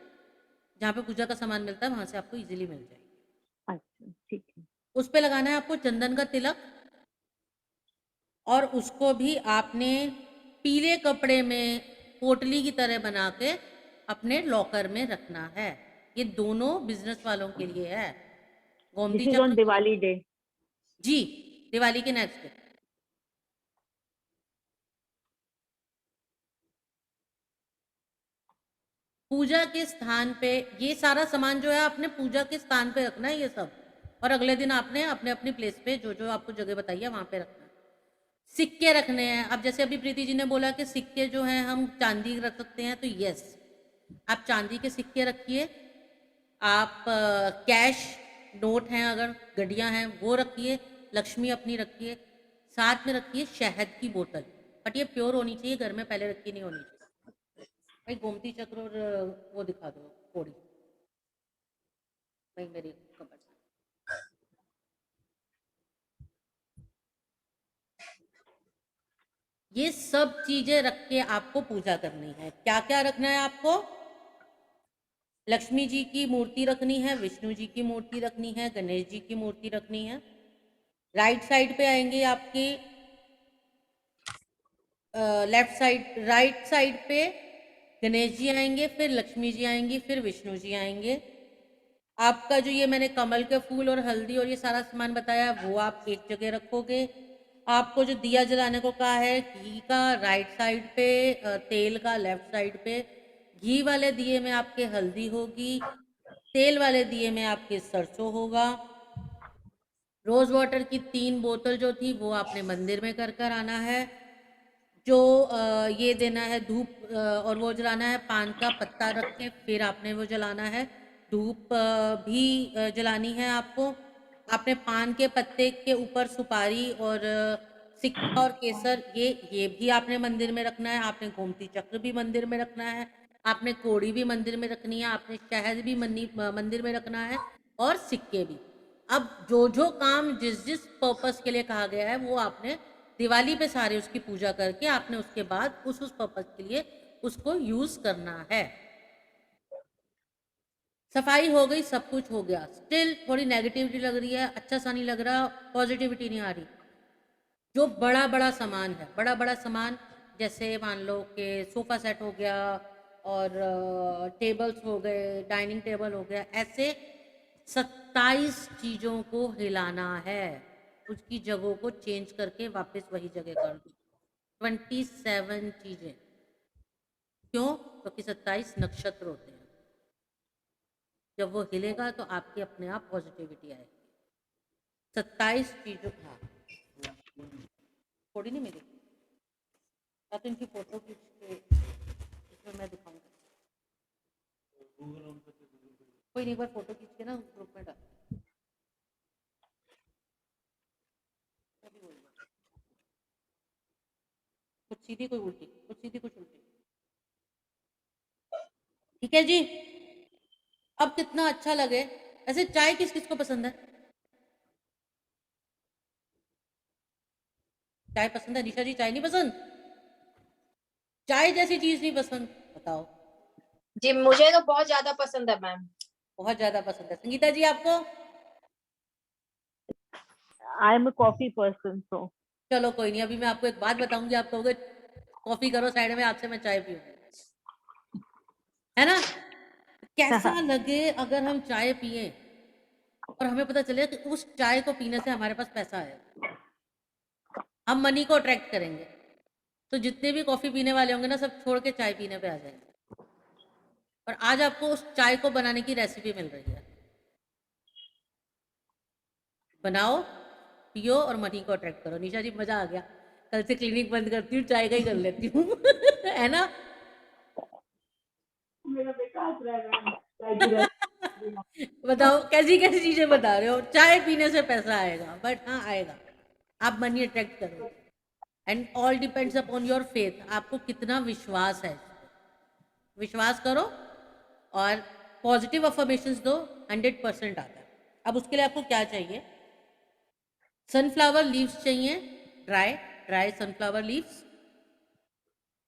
जहाँ पे पूजा का सामान मिलता है, वहां से आपको इजीली मिल जाएगी। अच्छा, ठीक है। उस पे लगाना है आपको चंदन का तिलक, और उसको भी आपने पीले कपड़े में पोटली की तरह बना के अपने लॉकर में रखना है। ये दोनों बिजनेस वालों के लिए है। गोमती दिस इज ऑन चक्र दिवाली डे। जी, दिवाली के नेक्स्ट डे। पूजा के स्थान पे ये सारा सामान जो है आपने पूजा के स्थान पे रखना है ये सब, और अगले दिन आपने अपने अपनी प्लेस पे जो जो आपको जगह बताई है वहां पे रखना है। सिक्के रखने हैं। अब जैसे अभी प्रीति जी ने बोला कि सिक्के जो हैं हम चांदी रख सकते हैं, तो यस, आप चांदी के सिक्के रखिए। आप कैश नोट हैं, अगर गड्डियां हैं वो रखिए। लक्ष्मी अपनी रखिए। साथ में रखिए शहद की बोतल, बट ये प्योर होनी चाहिए, घर में पहले रखी नहीं होनी चाहिए। भाई गोमती चक्र और वो दिखा दो कोड़ी भाई मेरी कबर से। ये सब चीजें रख के आपको पूजा करनी है। क्या क्या रखना है आपको? लक्ष्मी जी की मूर्ति रखनी है, विष्णु जी की मूर्ति रखनी है, गणेश जी की मूर्ति रखनी है। राइट साइड पे आएंगे आपके, लेफ्ट साइड, राइट साइड पे गणेश जी आएंगे, फिर लक्ष्मी जी आएंगी, फिर विष्णु जी आएंगे। आपका जो ये मैंने कमल के फूल और हल्दी और ये सारा सामान बताया, वो आप एक जगह रखोगे। आपको जो दिया जलाने को कहा है घी का, राइट साइड पे, तेल का लेफ्ट साइड पे। घी वाले दिए में आपके हल्दी होगी, तेल वाले दिए में आपके सरसों होगा। रोज वाटर की 3 बोतल जो थी वो आपने मंदिर में कर कर आना है। जो ये देना है धूप, और वो जलाना है, पान का पत्ता रख के फिर आपने वो जलाना है। धूप भी जलानी है आपको। आपने पान के पत्ते के ऊपर सुपारी और सिक्का और केसर, ये भी आपने मंदिर में रखना है। आपने गोमती चक्र भी मंदिर में रखना है। आपने कोड़ी भी मंदिर में रखनी है। आपने शहद भी मंदिर में रखना है, और सिक्के भी। अब जो जो काम जिस जिस पर्पस के लिए कहा गया है, वो आपने दिवाली पे सारे उसकी पूजा करके आपने उसके बाद उस पर्पस के लिए उसको यूज करना है। सफाई हो गई, सब कुछ हो गया, स्टिल थोड़ी नेगेटिविटी लग रही है, अच्छा सा नहीं लग रहा, पॉजिटिविटी नहीं आ रही। जो बड़ा बड़ा सामान है, बड़ा बड़ा सामान, जैसे मान लो कि सोफा सेट हो गया, और टेबल्स हो गए, डाइनिंग टेबल हो गया, ऐसे 27 चीजों को हिलाना है। उसकी जगहों को चेंज करके वापस वही जगह कर दो। 27 चीजें। क्यों? क्योंकि 27 नक्षत्र होते हैं। जब वो हिलेगा तो आपकी अपने आप पॉजिटिविटी आएगी। 27 चीजों, हाँ थोड़ी नहीं मिली, या तो इनकी फोटो खींच के इसमें मैं दिखाऊंगा। कोई नहीं, एक बार फोटो खींच के ना ग्रुप में डाल। कुछ सीधी, कोई उल्टी, कुछ सीधी, कुछ उल्टी। ठीक है जी। अब कितना अच्छा लगे। ऐसे चाय किस किस को पसंद है? चाय पसंद है निशा जी? चाय नहीं पसंद? चाय जैसी चीज नहीं पसंद? बताओ। जी मुझे तो बहुत ज्यादा पसंद है मैम। बहुत ज्यादा पसंद है। संगीता जी आपको? I am a coffee person, so चलो कोई नहीं, अभी मैं आपको एक बात बताऊंगी, आप कहोगे कॉफी करो साइड में, आपसे मैं चाय पीऊंगी, है ना? कैसा लगे अगर हम चाय पिए और हमें पता चले कि उस चाय को पीने से हमारे पास पैसा आएगा, हम मनी को अट्रैक्ट करेंगे। तो जितने भी कॉफी पीने वाले होंगे ना, सब छोड़ के चाय पीने पे आ जाएंगे। और आज आपको उस चाय को बनाने की रेसिपी मिल रही है। बनाओ, पियो और मनी को अट्रैक्ट करो। निशा जी मजा आ गया, कल से क्लिनिक बंद करती हूँ, चाय का ही कर लेती हूँ। है ना? बताओ कैसी कैसी चीजें बता रहे हो, चाय पीने से पैसा आएगा, बट हाँ आएगा, आप मनी अट्रैक्ट करोगे। And all depends upon your faith, आपको कितना विश्वास है। विश्वास करो और पॉजिटिव अफर्मेशंस दो, 100% आता है। अब उसके लिए आपको क्या चाहिए? सनफ्लावर लीव्स चाहिए, dry dry sunflower leaves,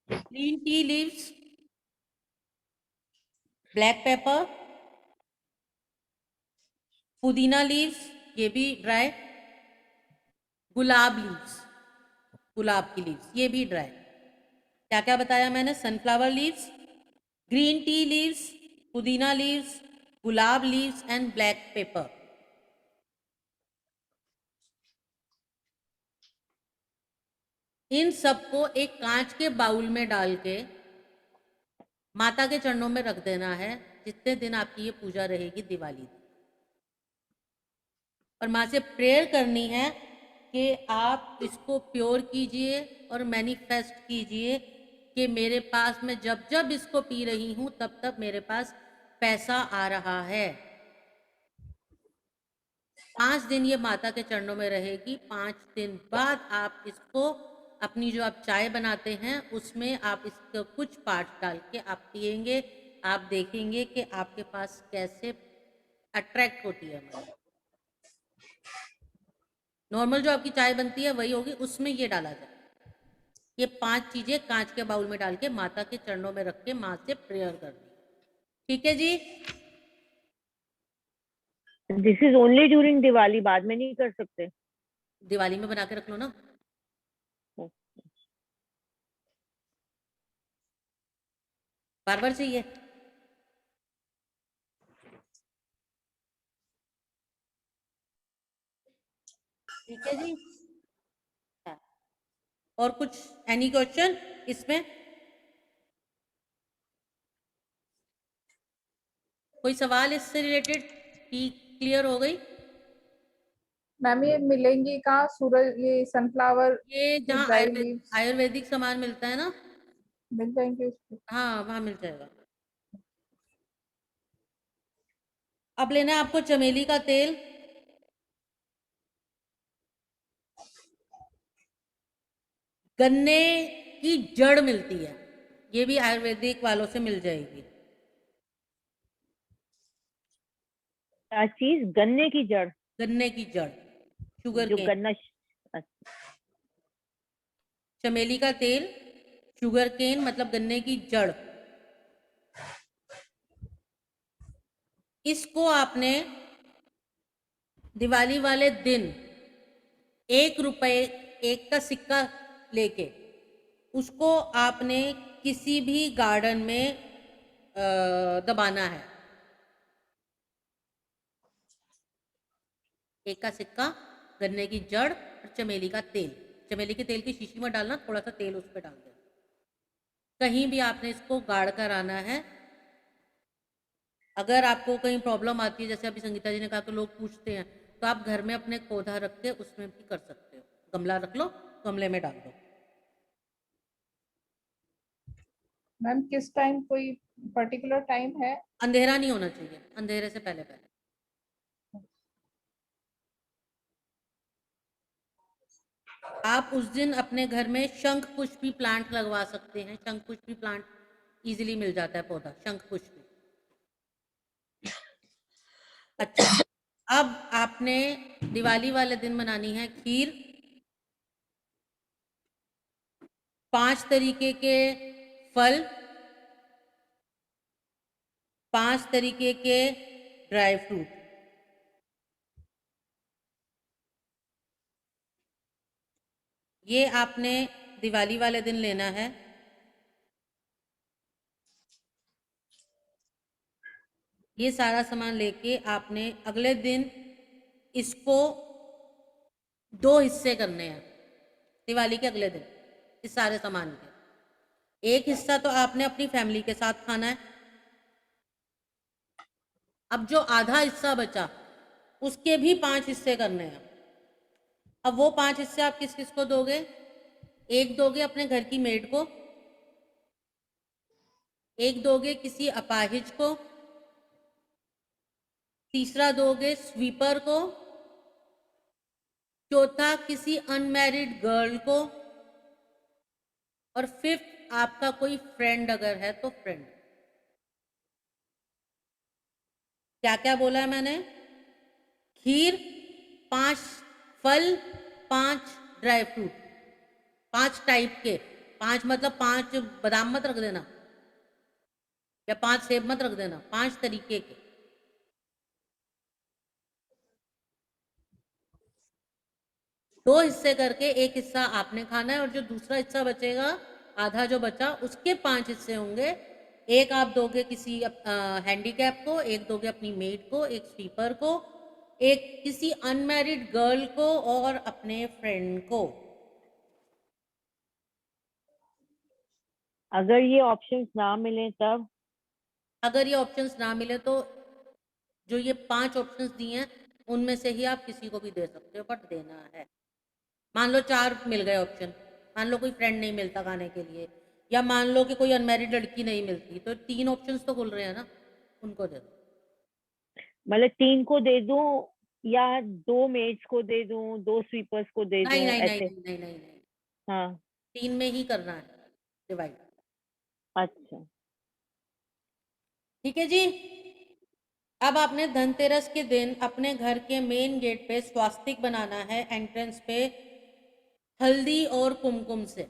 green tea leaves, black pepper, पुदीना लीव्स, ये भी ड्राई, गुलाब लीव्स, गुलाब की लीव्स, ये भी ड्राई। क्या क्या बताया मैंने? Sunflower leaves, green tea leaves, पुदीना लीव्स, गुलाब लीव्स एंड ब्लैक पेपर। इन सबको एक कांच के बाउल में डाल के माता के चरणों में रख देना है, जितने दिन आपकी ये पूजा रहेगी दिवाली तक। और माँ से प्रेयर करनी है कि आप इसको प्योर कीजिए और मैनिफेस्ट कीजिए कि मेरे पास, मैं जब जब इसको पी रही हूँ तब तब मेरे पास पैसा आ रहा है। 5 दिन ये माता के चरणों में रहेगी। 5 दिन बाद आप इसको, अपनी जो आप चाय बनाते हैं उसमें आप इसको कुछ पार्ट डाल के आप पिएंगे। आप देखेंगे कि आपके पास कैसे अट्रैक्ट होती है मनी। नॉर्मल जो आपकी चाय बनती है वही होगी, उसमें ये डाला जाए। ये 5 चीजें कांच के बाउल में डाल के माता के चरणों में रख के माँ से प्रेयर करनी। ठीक है जी? This is only during Diwali, बाद में नहीं कर सकते? दिवाली में बना के रख लो ना। बार बार चाहिए? ठीक है जी। हाँ। और कुछ एनी क्वेश्चन इसमें? कोई सवाल इससे रिलेटेड की क्लियर हो गई? मैम ये मिलेंगी कहाँ सूरज, ये सनफ्लावर ये की जहाँ ड्राई लीव्स आयुर्वेदिक सामान मिलता है ना, मिल जाएंगे उसको? हाँ वहाँ मिल जाएगा। अब लेना है आपको चमेली का तेल, गन्ने की जड़ मिलती है, ये भी आयुर्वेदिक वालों से मिल जाएगी। क्या चीज? गन्ने की जड़? गन्ने की जड़, शुगर जो केन। गन्ना चमेली का तेल, शुगर केन मतलब गन्ने की जड़, इसको आपने दिवाली वाले दिन 1 रुपए, 1 का सिक्का लेके उसको आपने किसी भी गार्डन में दबाना है। 1 का सिक्का, गन्ने की जड़ और चमेली का तेल। चमेली के तेल की शीशी में डालना, थोड़ा सा तेल उस पर डाल देना। कहीं भी आपने इसको गाड़ कर आना है। अगर आपको कहीं प्रॉब्लम आती है, जैसे अभी संगीता जी ने कहा तो लोग पूछते हैं, तो आप घर में अपने पौधा रख के उसमें भी कर सकते हो। गमला रख लो, गमले में डाल दो। मैम किस टाइम, कोई पर्टिकुलर टाइम है? अंधेरा नहीं होना चाहिए, अंधेरे से पहले पहले। आप उस दिन अपने घर में शंख पुष्पी प्लांट लगवा सकते हैं। शंख पुष्पी प्लांट इजीली मिल जाता है पौधा, शंख पुष्पी। अच्छा, अब आपने दिवाली वाले दिन बनानी है खीर, 5 तरीके के फल, 5 तरीके के ड्राई फ्रूट। ये आपने दिवाली वाले दिन लेना है। ये सारा सामान लेके आपने अगले दिन इसको 2 हिस्से करने हैं दिवाली के अगले दिन, इस सारे सामान के। एक हिस्सा तो आपने अपनी फैमिली के साथ खाना है। अब जो आधा हिस्सा बचा उसके भी 5 हिस्से करने हैं। अब वो 5 हिस्से आप किस किस को दोगे? एक दोगे अपने घर की मेड को, एक दोगे किसी अपाहिज को, तीसरा दोगे स्वीपर को, चौथा किसी अनमैरिड गर्ल को, और फिफ्थ आपका कोई फ्रेंड अगर है तो फ्रेंड। क्या क्या बोला है मैंने? खीर, 5 फल, 5 ड्राई फ्रूट, 5 टाइप के। 5 मतलब 5 बादाम मत रख देना, या 5 सेब मत रख देना, 5 तरीके के। दो हिस्से करके एक हिस्सा आपने खाना है, और जो दूसरा हिस्सा बचेगा, आधा जो बचा, उसके 5 हिस्से होंगे। एक आप दोगे किसी हैंडीकैप को, एक दोगे अपनी मेड को, एक स्वीपर को, एक किसी अनमैरिड गर्ल को, और अपने फ्रेंड को। अगर ये ऑप्शंस ना मिले तब? अगर ये ऑप्शंस ना मिले तो जो ये 5 ऑप्शंस दिए हैं उनमें से ही आप किसी को भी दे सकते हो, बट देना है। मान लो 4 मिल गए ऑप्शन, मान लो कोई फ्रेंड नहीं मिलता खाने के लिए, या मान लो कि कोई अनमैरिड लड़की नहीं मिलती, तो 3 ऑप्शंस तो खुल रहे हैं ना, उनको दे दो। मतलब 3 को दे दूं, या 2 मेड्स को दे दूं, 2 स्वीपर्स को दे नहीं दूं, नहीं नहीं ऐसे? नहीं नहीं नहीं नहीं, हाँ, 3 में ही करना है डिवाइड। अच्छा। ठीक है जी। अब आपने धनतेरस के दिन अपने घर के मेन गेट पे स्वास्तिक बनाना है, एंट्रेंस पे, हल्दी और कुमकुम से।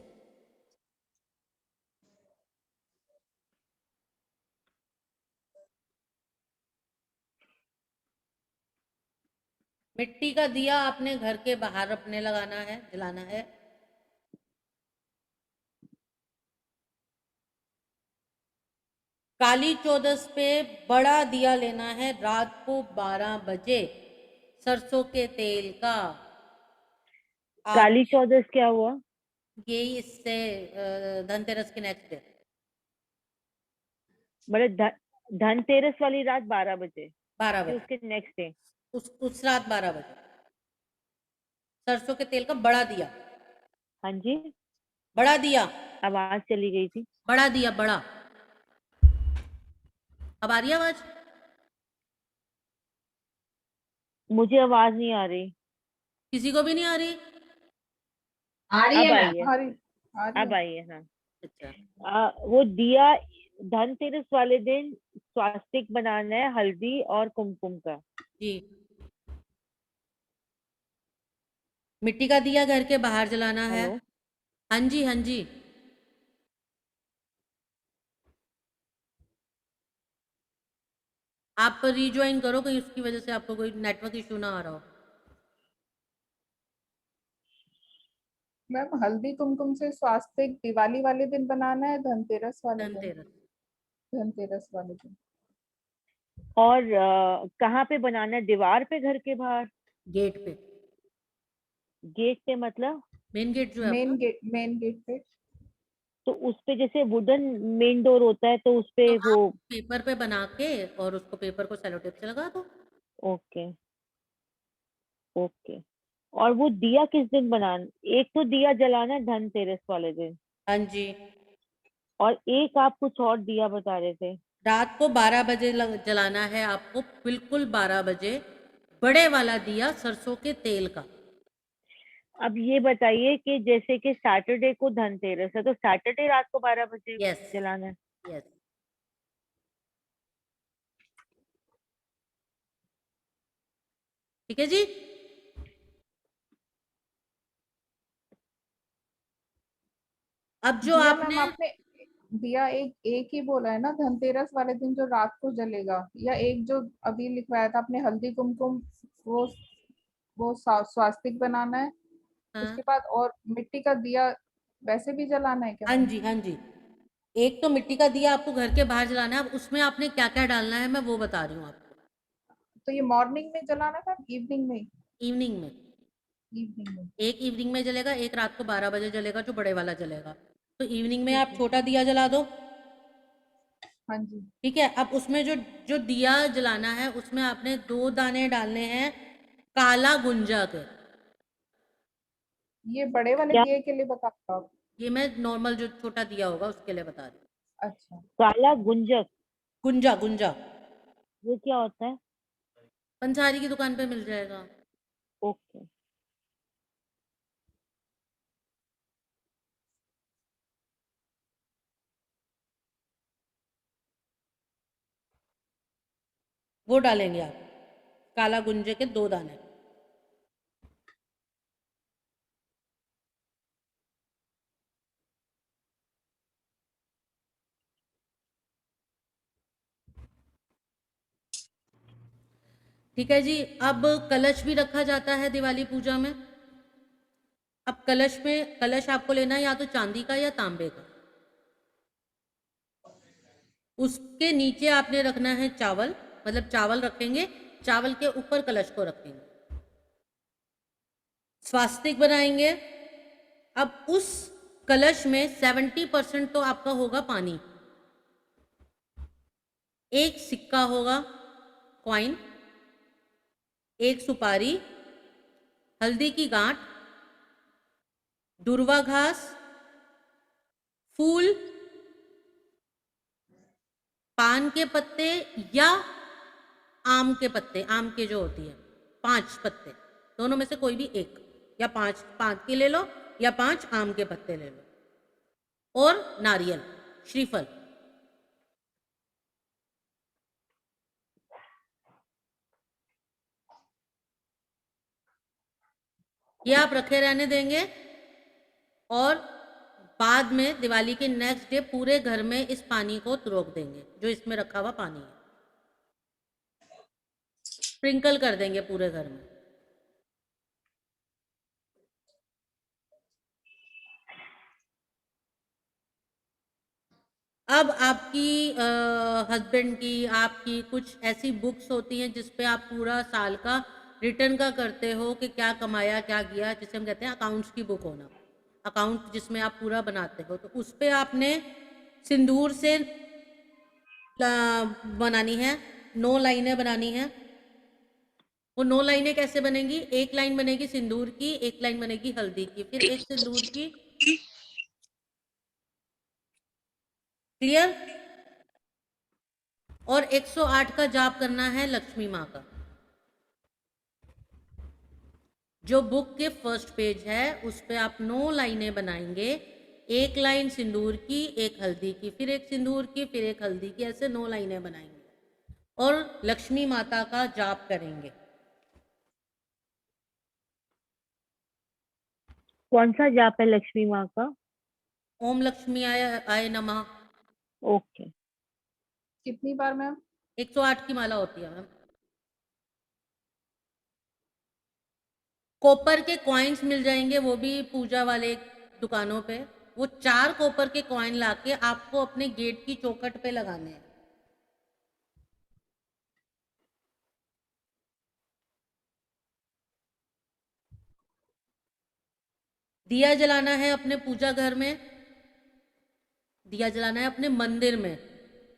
मिट्टी का दिया आपने घर के बाहर अपने लगाना है, जलाना है। काली चौदस पे बड़ा दिया लेना है रात को 12 बजे, सरसों के तेल का। आप काली चौदस क्या हुआ? यही इससे धनतेरस के नेक्स्ट डे, मतलब धनतेरस वाली रात 12 बजे 12 कि बजे, उसके नेक्स्ट डे? उस रात 12 बजे सरसों के तेल का बड़ा दिया। हाँ जी, बड़ा दिया, आवाज चली गई थी। बड़ा दिया, बड़ा। अब आ रही है आवाज? मुझे आवाज नहीं आ रही। किसी को भी नहीं आ रही? आ रही अब है मैम। आई है, आ रही अब है। आई है, हाँ। अच्छा, वो दिया धनतेरस वाले दिन स्वास्तिक बनाना है, हल्दी और कुमकुम का। जी। मिट्टी का दिया घर के बाहर जलाना है। हेलो? हाँ जी, हाँ जी। आप रीज्वाइन करो, कहीं उसकी वजह से आपको कोई नेटवर्क इशू ना आ रहा हो। मैम हल्दी कुमकुम से स्वास्तिक दिवाली वाले दिन बनाना है, धनतेरस वाले दिन? धनतेरस, धनतेरस वाले दिन। और कहाँ पे बनाना है? दीवार पे, घर के बाहर? गेट पे, गेट पे मतलब? मेन गेट जो है आपका। मेन गेट पे। तो उस पे जैसे वुडन मेन डोर होता है, तो उस पे तो वो? आप पेपर पे बना के और उसको पेपर को सेलो टेप से लगा दो। Okay, okay. और वो दिया किस दिन बनाना? एक तो दिया जलाना है धनतेरस वाले दिन, हाँ जी। और एक आप कुछ और दिया बता रहे थे। रात को 12 बजे जलाना है आपको, बिल्कुल 12 बजे, बड़े वाला दिया सरसों के तेल का। अब ये बताइए कि जैसे कि सैटरडे को धनतेरस है, तो सैटरडे रात को 12 बजे यस, जलाना है? यस। ठीक है जी। अब जो दिया मैम आपने आपने दिया एक एक ही बोला है ना, धनतेरस वाले दिन जो रात को जलेगा, या एक जो अभी लिखवाया था आपने हल्दी कुमकुम, वो स्वास्तिक बनाना है, हाँ उसके बाद और मिट्टी का दिया वैसे भी जलाना है क्या हाँ मैम? जी हाँ जी, एक तो मिट्टी का दिया आपको घर के बाहर जलाना है। अब उसमें आपने क्या क्या डालना है मैं वो बता रही हूँ आपको। तो ये मॉर्निंग में जलाना है मैम, इवनिंग में? इवनिंग में, इवनिंग में। एक इवनिंग में जलेगा, एक रात को 12 बजे जलेगा जो बड़े वाला जलेगा। तो इवनिंग में ठीक आप है। छोटा दिया जला दो। हाँ जी। ठीक है, अब उसमें जो जो दिया जलाना है उसमें आपने 2 दाने डालने हैं काला गुंजा के। ये बड़े वाले क्या? दिए के लिए बता रहे हो आप? ये मैं नॉर्मल जो छोटा दिया होगा उसके लिए बता रही हूँ। अच्छा। काला गुंजक? गुंजा गुंजा वो क्या होता है? पंसारी की दुकान पे मिल जाएगा। ओके। वो डालेंगे आप, काला गुंजे के 2 दाने। ठीक है जी। अब कलश भी रखा जाता है दिवाली पूजा में। अब कलश में, कलश आपको लेना है या तो चांदी का या तांबे का। उसके नीचे आपने रखना है चावल, मतलब चावल रखेंगे, चावल के ऊपर कलश को रखेंगे, स्वास्तिक बनाएंगे। अब उस कलश में 70% तो आपका होगा पानी, एक सिक्का होगा, कॉइन, एक सुपारी, हल्दी की गांठ, दुर्वा घास, फूल, पान के पत्ते या आम के पत्ते, आम के जो होती है 5 पत्ते, दोनों में से कोई भी एक, या 5 की ले लो या 5 आम के पत्ते ले लो, और नारियल, श्रीफल। ये आप रखे रहने देंगे और बाद में दिवाली के नेक्स्ट डे पूरे घर में इस पानी को रोक देंगे, जो इसमें रखा हुआ पानी है, स्प्रिंकल कर देंगे पूरे घर में। अब आपकी हस्बैंड की, आपकी कुछ ऐसी बुक्स होती हैं जिस पे आप पूरा साल का रिटर्न का करते हो कि क्या कमाया क्या किया, जिसे हम कहते हैं अकाउंट्स की बुक होना, अकाउंट जिसमें आप पूरा बनाते हो, तो उस पे आपने सिंदूर से बनानी है, 9 लाइनें बनानी है। वो 9 लाइनें कैसे बनेंगी? एक लाइन बनेगी सिंदूर की, एक लाइन बनेगी हल्दी की, फिर एक सिंदूर की। क्लियर? और 108 का जाप करना है लक्ष्मी माँ का। जो बुक के फर्स्ट पेज है उस पे आप 9 लाइनें बनाएंगे, एक लाइन सिंदूर की, एक हल्दी की, फिर एक सिंदूर की, फिर एक हल्दी की, ऐसे 9 लाइनें बनाएंगे और लक्ष्मी माता का जाप करेंगे। कौन सा जाप है लक्ष्मी माँ का? ओम लक्ष्मी आय आय नमः। ओके। कितनी बार मैम? 108 की माला होती है मैम। कॉपर के कॉइन्स मिल जाएंगे, वो भी पूजा वाले दुकानों पे। वो 4 कॉपर के कॉइन लाके आपको अपने गेट की चौखट पे लगाने हैं। दिया जलाना है अपने पूजा घर में, दिया जलाना है अपने मंदिर में।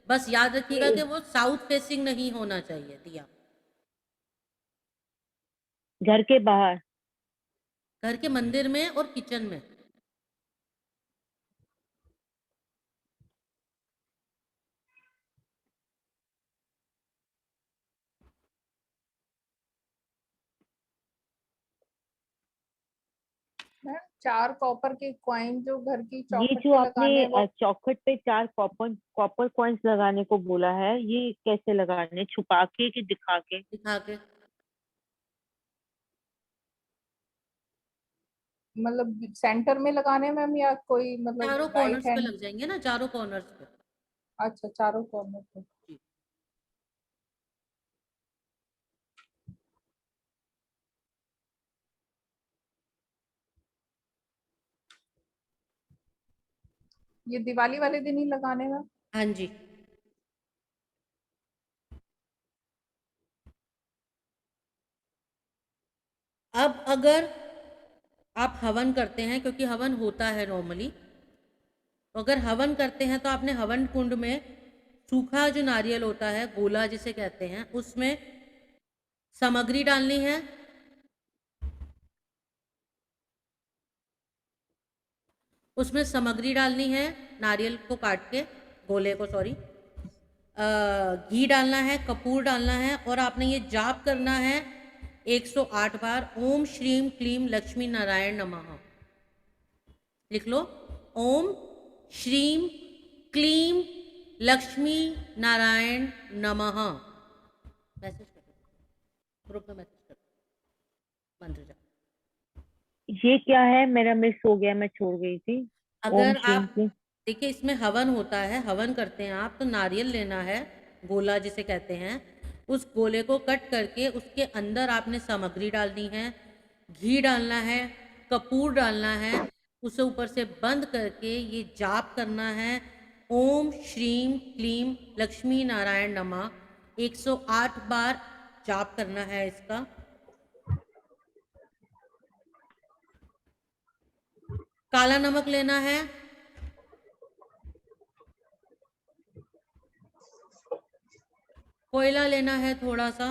बस याद रखिएगा कि वो साउथ फेसिंग नहीं होना चाहिए दिया। घर के बाहर? घर के मंदिर में और किचन में। मैम 4 कॉपर के कॉइन जो घर की ये चौखट जो पे आपने लगाने हैं वो चौखट पे 4 कॉपर कॉपर कॉइन्स लगाने को बोला है, ये कैसे लगाने? छुपा के कि दिखा के? दिखा के। मतलब सेंटर में लगाने मैम, या कोई मतलब चारों राइट कॉर्नर्स पे हैंड? लग जाएंगे ना, चारों कॉर्नर्स पे। अच्छा, चारों कॉर्नर पे। जी। ये दिवाली वाले दिन ही लगाने मैम? हाँ जी। अब अगर आप हवन करते हैं, क्योंकि हवन होता है नॉर्मली, तो अगर हवन करते हैं तो आपने हवन कुंड में सूखा जो नारियल होता है, गोला जिसे कहते हैं, उसमें सामग्री डालनी है। उसमें सामग्री डालनी है, नारियल को काट के, गोले को सॉरी, घी डालना है, कपूर डालना है, और आपने ये जाप करना है 108 बार, ओम श्रीम क्लीम लक्ष्मी नारायण नमः। लिख लो, ओम श्रीम क्लीम लक्ष्मी नारायण नमः। मैसेज कर दो, ग्रुप में मैसेज कर दो, मंत्र जाप। ये क्या है? मेरा मिस हो गया, मैं छोड़ गई थी। ओम अगर श्रीम आप की देखिए, इसमें हवन होता है, हवन करते हैं आप, तो नारियल लेना है, गोला जिसे कहते हैं, उस गोले को कट करके उसके अंदर आपने सामग्री डालनी है, घी डालना है, कपूर डालना है, उसे ऊपर से बंद करके ये जाप करना है, ओम श्रीम क्लीम लक्ष्मी नारायण नमः। 108 बार जाप करना है इसका। काला नमक लेना है, कोयला लेना है थोड़ा सा,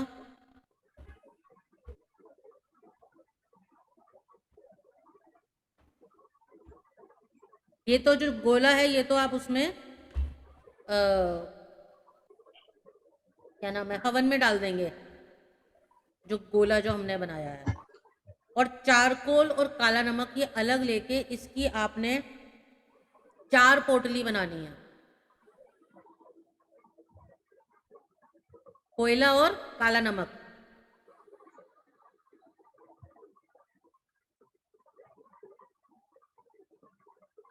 ये तो जो गोला है ये तो आप उसमें क्या नाम है, हवन में डाल देंगे, जो गोला जो हमने बनाया है। और चारकोल और काला नमक ये अलग लेके इसकी आपने 4 पोटली बनानी है, कोयला और काला नमक।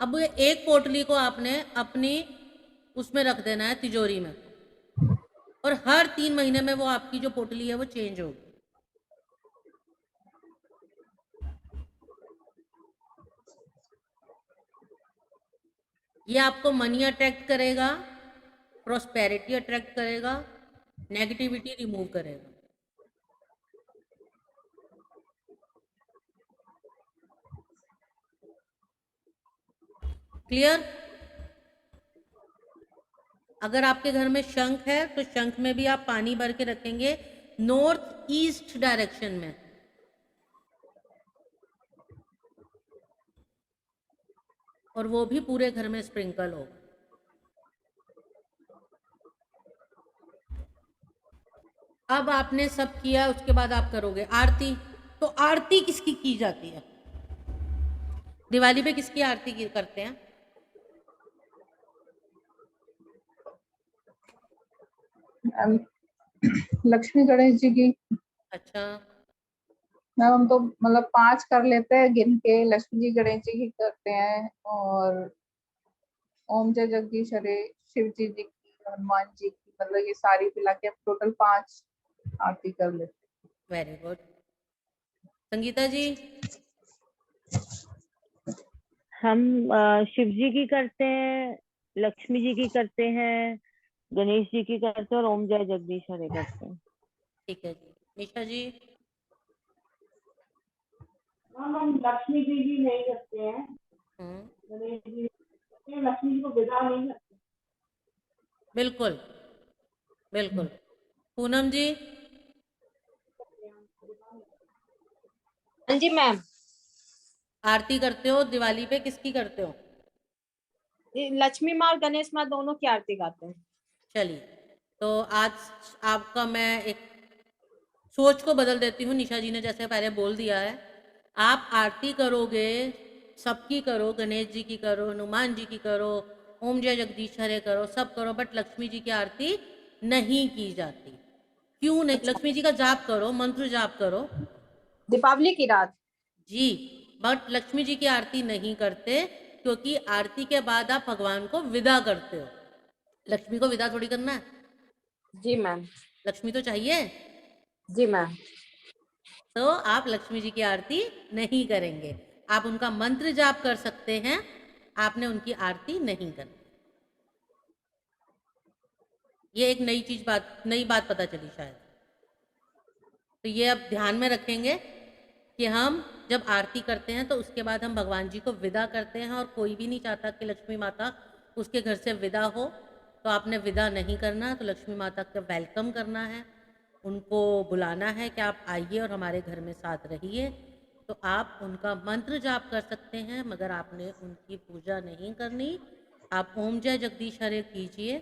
अब ये एक पोटली को आपने अपनी उसमें रख देना है, तिजोरी में, और हर 3 महीने में वो आपकी जो पोटली है वो चेंज होगी। ये आपको मनी अट्रैक्ट करेगा, प्रॉस्पेरिटी अट्रैक्ट करेगा, नेगेटिविटी रिमूव करेगा। क्लियर? अगर आपके घर में शंख है तो शंख में भी आप पानी भर के रखेंगे नॉर्थ ईस्ट डायरेक्शन में, और वो भी पूरे घर में स्प्रिंकल होगा। अब आपने सब किया, उसके बाद आप करोगे आरती। तो आरती किसकी की जाती है? दिवाली पे किसकी आरती करते हैं? मैम, लक्ष्मी गणेश जी की। अच्छा, मैम हम तो मतलब 5 कर लेते हैं गिन के, लक्ष्मी जी गणेश जी की करते हैं, और ओम जय जगदीश हरे शिव जी की, हनुमान जी की, मतलब ये सारी मिला के हम टोटल 5 आरती कर लेते हैं। Very good. संगीता जी? हम शिव जी की करते हैं, लक्ष्मी जी की करते हैं, गणेश जी की करते हैं, और ओम जय जगदीश हरे करते हैं। ठीक है जी। निशा जी? हम लक्ष्मी जी भी नहीं करते हैं, गणेश जी करते हैं, लक्ष्मी जी को विदा नहीं करते। बिल्कुल बिल्कुल। पूनम जी? हाँ जी मैम, आरती करते हो दिवाली पे, किसकी करते हो? ये लक्ष्मी माँ और गणेश माँ दोनों की आरती गाते हैं। चलिए, तो आज आपका मैं एक सोच को बदल देती हूँ। निशा जी ने जैसे पहले बोल दिया है, आप आरती करोगे, सबकी करो, गणेश जी की करो, हनुमान जी की करो, ओम जय जगदीश हरे करो, सब करो, बट लक्ष्मी जी की आरती नहीं की जाती। क्यों नहीं? लक्ष्मी जी का जाप करो, मंत्र जाप करो। दीपावली की रात? जी, बट लक्ष्मी जी की आरती नहीं करते, क्योंकि आरती के बाद आप भगवान को विदा करते हो। लक्ष्मी को विदा थोड़ी करना है, जी मैम। लक्ष्मी तो चाहिए। जी मैम। तो आप लक्ष्मी जी की आरती नहीं करेंगे। आप उनका मंत्र जाप कर सकते हैं, आपने उनकी आरती नहीं करनी। ये एक नई बात पता चली शायद। तो ये अब ध्यान में रखेंगे कि हम जब आरती करते हैं तो उसके बाद हम भगवान जी को विदा करते हैं, और कोई भी नहीं चाहता कि लक्ष्मी माता उसके घर से विदा हो। तो आपने विदा नहीं करना, तो लक्ष्मी माता का वेलकम करना है, उनको बुलाना है कि आप आइए और हमारे घर में साथ रहिए। तो आप उनका मंत्र जाप कर सकते हैं, मगर आपने उनकी पूजा नहीं करनी। आप ओम जय जगदीश हरे कीजिए,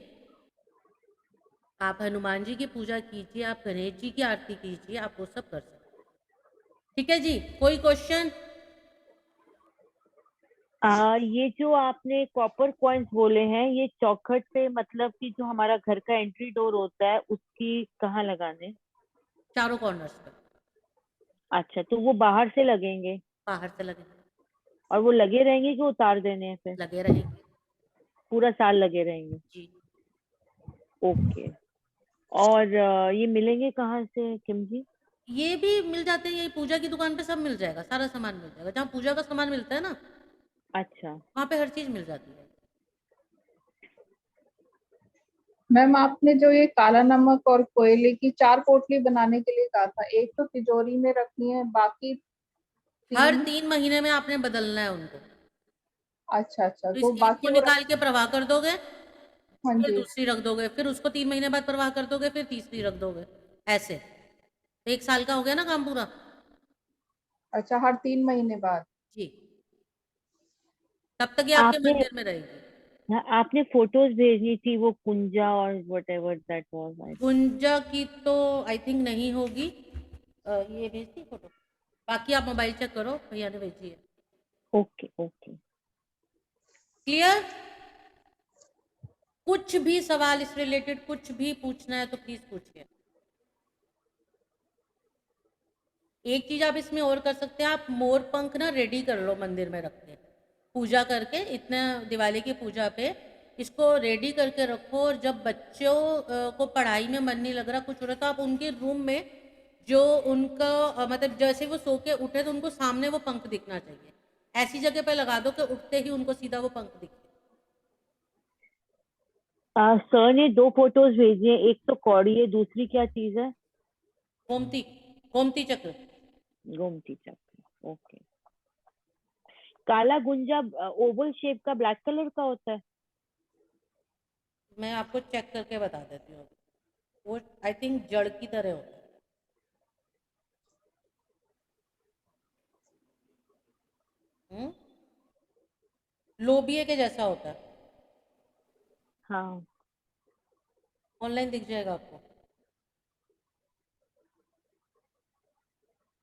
आप हनुमान जी की पूजा कीजिए, आप गणेश जी की आरती कीजिए, आप वो सब कर सकते हैं। ठीक है जी, कोई क्वेश्चन? ये जो आपने कॉपर कॉइन्स बोले हैं, ये चौखट पे, मतलब कि जो हमारा घर का एंट्री डोर होता है उसकी कहाँ लगाने? चारों कॉर्नर्स पर। अच्छा, तो वो बाहर से लगेंगे बाहर से लगे और वो लगे रहेंगे कि उतार देने हैं फिर? लगे रहेंगे पूरा साल लगे रहेंगे? जी। ओके। और ये मिलेंगे कहाँ से किम जी? ये भी मिल जाते हैं, ये पूजा की दुकान पे सब मिल जाएगा, सारा सामान मिल जाएगा। जहाँ पूजा का सामान मिलता है ना, अच्छा। वहाँ पे हर चीज मिल जाती है। मैम आपने जो ये काला नमक और कोयले की 4 पोटली बनाने के लिए कहा था, एक तो तिजोरी में रखनी है, बाकी हर 3। 3 महीने में आपने बदलना है उनको। अच्छा अच्छा, तो तो इस एक बाकी को वो निकाल के प्रवाह कर दोगे, हाँ फिर जी। दूसरी रख दोगे, फिर उसको 3 महीने बाद प्रवाह कर दोगे, फिर तीसरी रख दोगे, ऐसे 1 साल का हो गया ना काम पूरा। अच्छा, हर 3 महीने बाद। जी, तब तक ये आपके आपने मंदिर में रहेगी। आपने फोटोज भेजी थी, वो कुंजा और व्हाटएवर दैट वाज। गुंजा की तो आई थिंक नहीं होगी। ये भेजती फोटो, बाकी आप मोबाइल चेक करो, भैया ने भेजी है। Okay okay. क्लियर? कुछ भी सवाल इस रिलेटेड कुछ भी पूछना है तो प्लीज पूछिए। एक चीज आप इसमें और कर सकते हैं, आप मोर पंख ना रेडी कर लो मंदिर में रख के, पूजा करके, इतना दिवाली की पूजा पे इसको रेडी करके रखो। और जब बच्चों को पढ़ाई में मन नहीं लग रहा, कुछ हो रहा, तो आप उनके रूम में जो उनका मतलब जैसे वो सो के उठे तो उनको सामने वो पंख दिखना चाहिए, ऐसी जगह पे लगा दो कि उठते ही उनको सीधा वो पंख दिखे। सर ने 2 फोटोज भेजी है, एक तो कौड़ी है, दूसरी क्या चीज है? गोमती, गोमती चक्र। गोमती चक्र। ओके। काला गुंजा ओवल शेप का ब्लैक कलर का होता है? मैं आपको चेक करके बता देती हूँ। वो आई थिंक जड़ की तरह होता है। लोबिये के जैसा होता है, हाँ। ऑनलाइन दिख जाएगा आपको।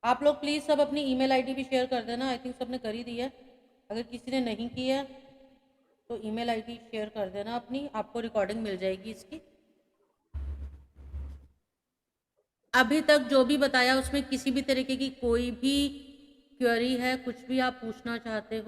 आप लोग प्लीज सब अपनी ईमेल आईडी भी शेयर कर देना, आई थिंक सबने कर ही दी है। अगर किसी ने नहीं की है तो ईमेल आईडी शेयर कर देना अपनी, आपको रिकॉर्डिंग मिल जाएगी इसकी। अभी तक जो भी बताया उसमें किसी भी तरीके की कोई भी क्वेरी है, कुछ भी आप पूछना चाहते हो